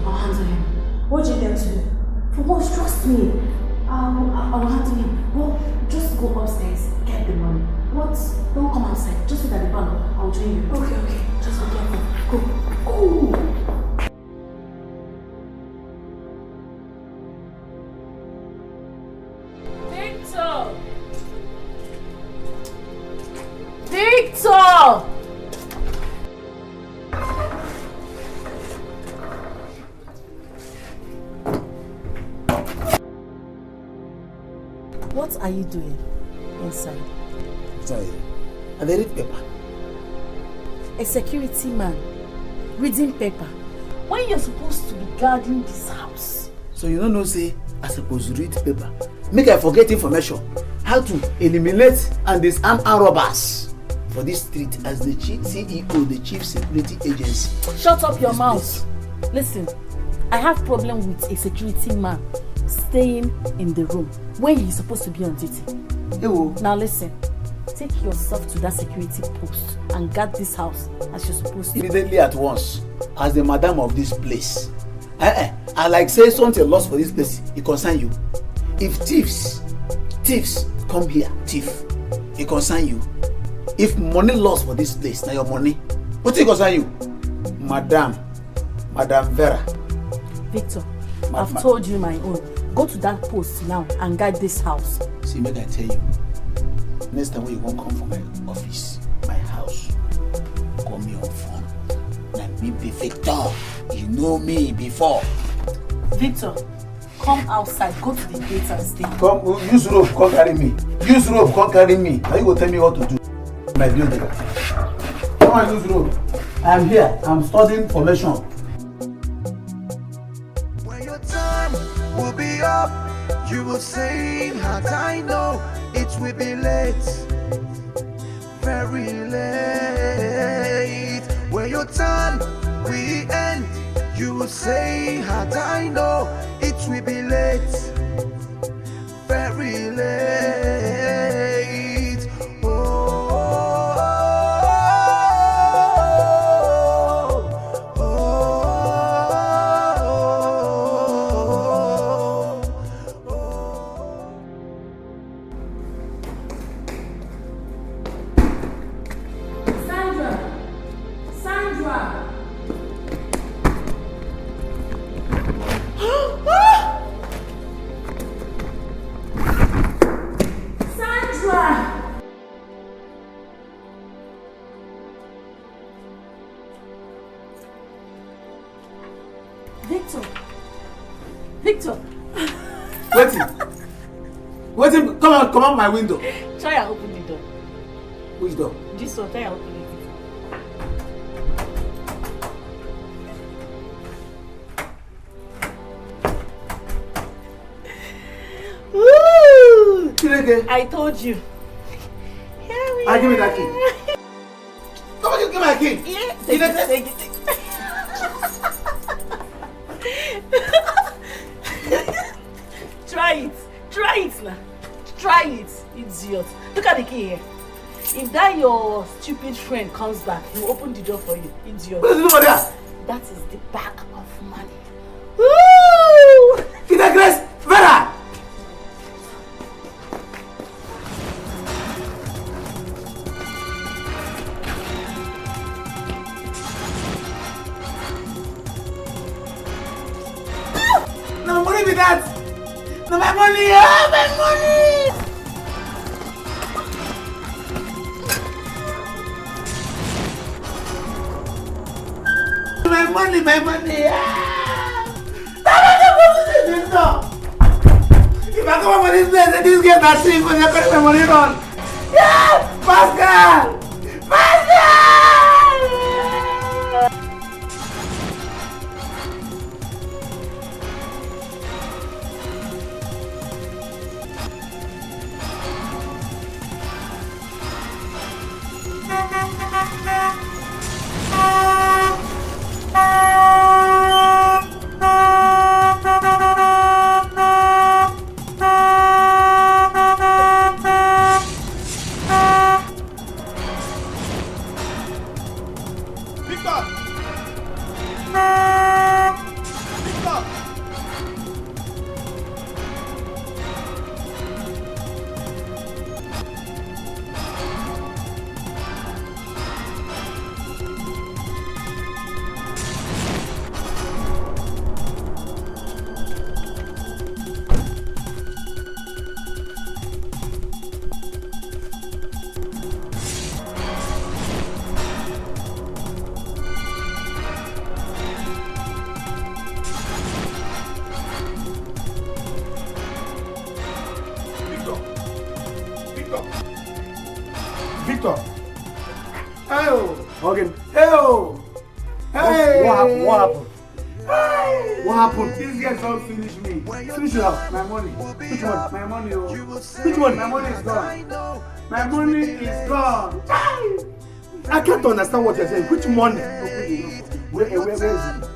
I'll handle him. What do you get to do? For once, trust me. I'll handle him. Well, just go upstairs, get the money. What? Don't come outside. Just sit at the bar. I'll join you. Okay. Just be careful. Go. Victor! What are you doing inside? Sorry. I read paper. A security man reading paper when you're supposed to be guarding this house. So you don't know, say, I supposed to read paper. Make I forget information. How to eliminate and disarm armed robbers for this street as the chief CEO, the chief security agency. Shut up your mouth. Listen, I have problem with a security man staying in the room when he's supposed to be on duty. Ewo. Now listen, take yourself to that security post and guard this house as you're supposed to. Immediately at once, as the madam of this place. I like say something lost for this place, it concern you. If thieves come here, thief, it concern you. If money lost for this place, now your money, what it concern you? Madam Vera. Victor, I've told you my own. Go to that post now and guard this house. See, make I tell you, next time when you won't come from my office, my house, call me on phone. Now me be Victor. You know me before. Victor, come outside, go to the gate and stay. Come, use rope, come carry me. Use rope, come carry me. Now you go tell me what to do. My building. Come on, use rope. I am here. I'm studying formation. When your time will be up, you will say that I know it will be late, very late. When your time will end, you will say that I know it will be late, very late. Victor. Waiting. Come out my window. Try and open the door. Which door? This one, try and open it. Woo! I told you. Give me that key. Come on, give me my key. Yeah, take it. Try it now. Try it, idiot. Look at the key here. If that your stupid friend comes back, he'll open the door for you, idiot. What is it over there? That is the bag of money. Woo! Peter Grace, Vera! No money with that! No, my money! Ah, my money! My money! Ah! If I come up with this place and this girl that sing, because they're my money run. Yeah! Pascal! Victor. Oh. Morgan. Oh. Hey. What happened? Hey. What happened? This guy don't finish me. Finish it up. My money. Which one? My money. Oh. Which one? My money is gone. My money is gone. I can't understand what you're saying. Which money? Where is it?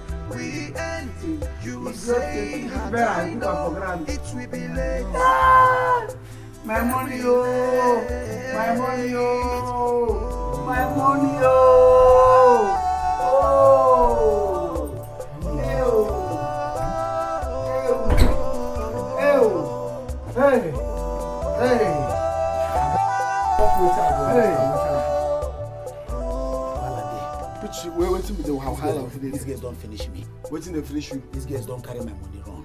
My money, oh, my money, Hey! Waiting with the wahala of These girls don't finish me. Waiting they finish you. These girls don't carry my money wrong.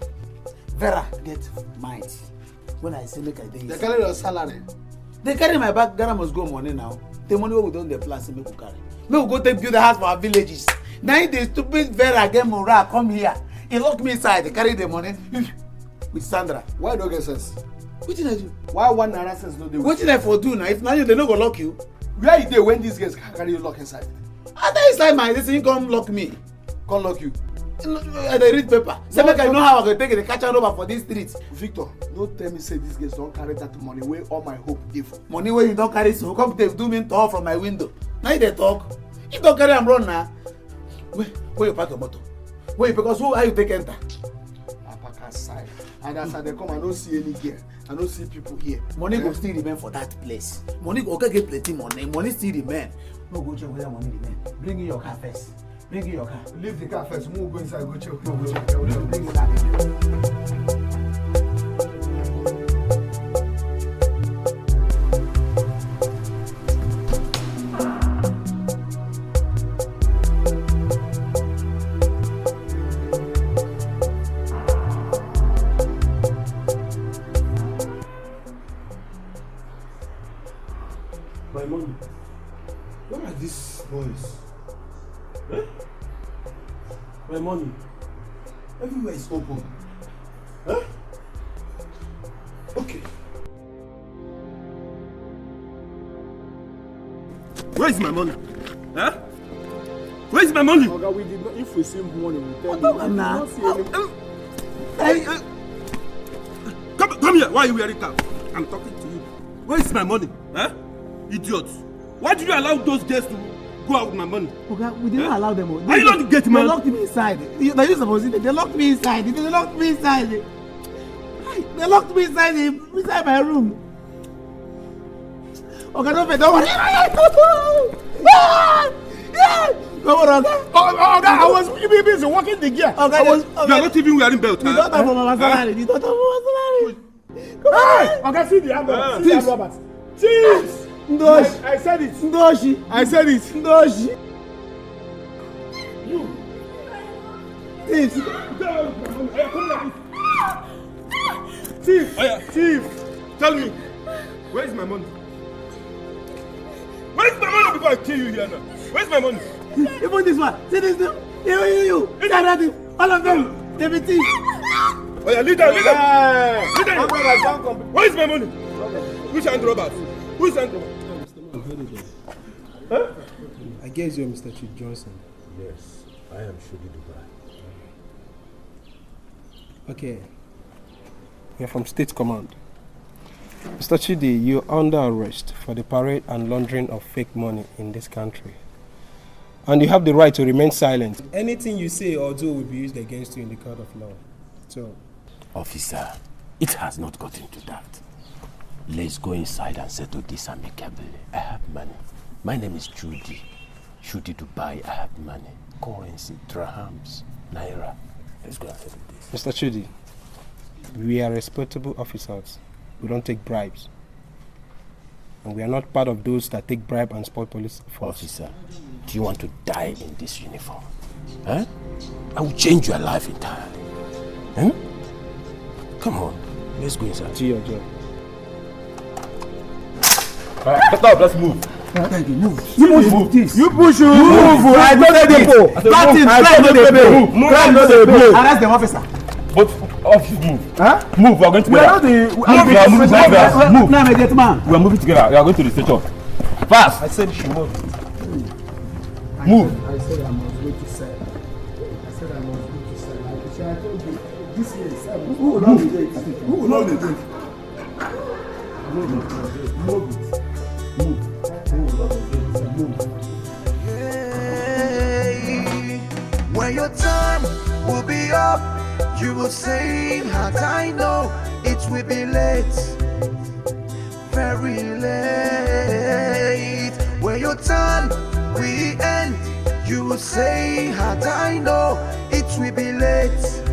Vera get mine. When I say make I do they carry your salary. They carry my back. Ghana must go money now. The money we don't the plan say make we carry. Make we go take build a house for our villages. Now the stupid Vera get Mora come here. He lock me inside. They carry the money with Sandra. Why don't get sense? What did I do? Why one naira sense no do? What did I for do now? If now you they no go lock you. Where you dey when these guys carry you lock inside? I tell inside my this thing come lock me. Come lock you. They read paper. Say make I know how I go take the catch over for these streets. Victor, no tell me say these guys don't carry that money where all my hope dey for. Money where you don't carry so come take do me talk from my window. Now they talk. You don't carry am run now. Where you park your motor? Wait, because who are you take enter? I park outside. And as I dey come, I don't see any gear. I don't see people here. Money go still remain for that place. Money go get plenty money. Money still remain. No go check whether money remain. Bring in your car first. Bring in your car. Leave the car first. We'll go inside. Go check. No, go check. Bring your car. My money. Where are these boys? Eh? My money. Everywhere is open. Huh? Okay. Where is my money? Huh? Where is my money? Okay, we did not. If we see money, we tell you. I'm not. Come here. Why are you wearing cap? I'm talking to you. Where is my money? Huh? Idiots. Why did you allow those guys to go out with my money? Okay, we didn't allow them. Are you not getting money? They locked me inside. They locked me inside. They locked me inside. They locked me inside my room. Okay, don't worry. Come on, okay, I was busy walking the gear. Okay, you are not even wearing belt. You don't have my salary. You don't have my salary. Come on. Okay, see the hand. See the Robert. Cheese. Ndoshi. I said it. Ndoshi. I said it. Ndoshi. You. Thief. Thief. Thief. Tell me, where is my money? Where is my money before I kill you here now? Where is my money? Even this one. See this one. You. All of them. They be thief. Oh yeah, lead them. Where is my money? Which hand robbers? Who is hand robbers? Huh? I guess you're Mr. Chief Johnson. Yes, I am Shudi Dubai. Okay. You're from State Command. Mr. Chidi, you're under arrest for the parade and laundering of fake money in this country. And you have the right to remain silent. Anything you say or do will be used against you in the court of law. So, Officer, it has not gotten to that. Let's go inside and settle this amicably. I have money. My name is Shudi. Shudi Dubai. I have money. Currency, dirhams, naira. Let's go and settle this. Mr. Chudi, we are respectable officers. We don't take bribes. And we are not part of those that take bribe and spoil police force. Officer, do you want to die in this uniform? Huh? I will change your life entirely. Huh? Come on, let's go inside. Do your job. Alright, get up, let's move. Thank you, move. You move this. You push you. Move. I don't let them go. That is crime no dey pay. Crime no dey pay. Arrest them, officer. But officers move. Huh? Move, we are going together. Move. Now, immediate man. We are moving together. We are going to the station. Fast. I said you should move. Move. I said I must go to sell. I told you, this year is 7. Who will not be late? Who will not be late? Move it. Hey, when your time will be up, you will say, "Had I know it will be late, very late." When your time will end, you will say, "Had I know it will be late."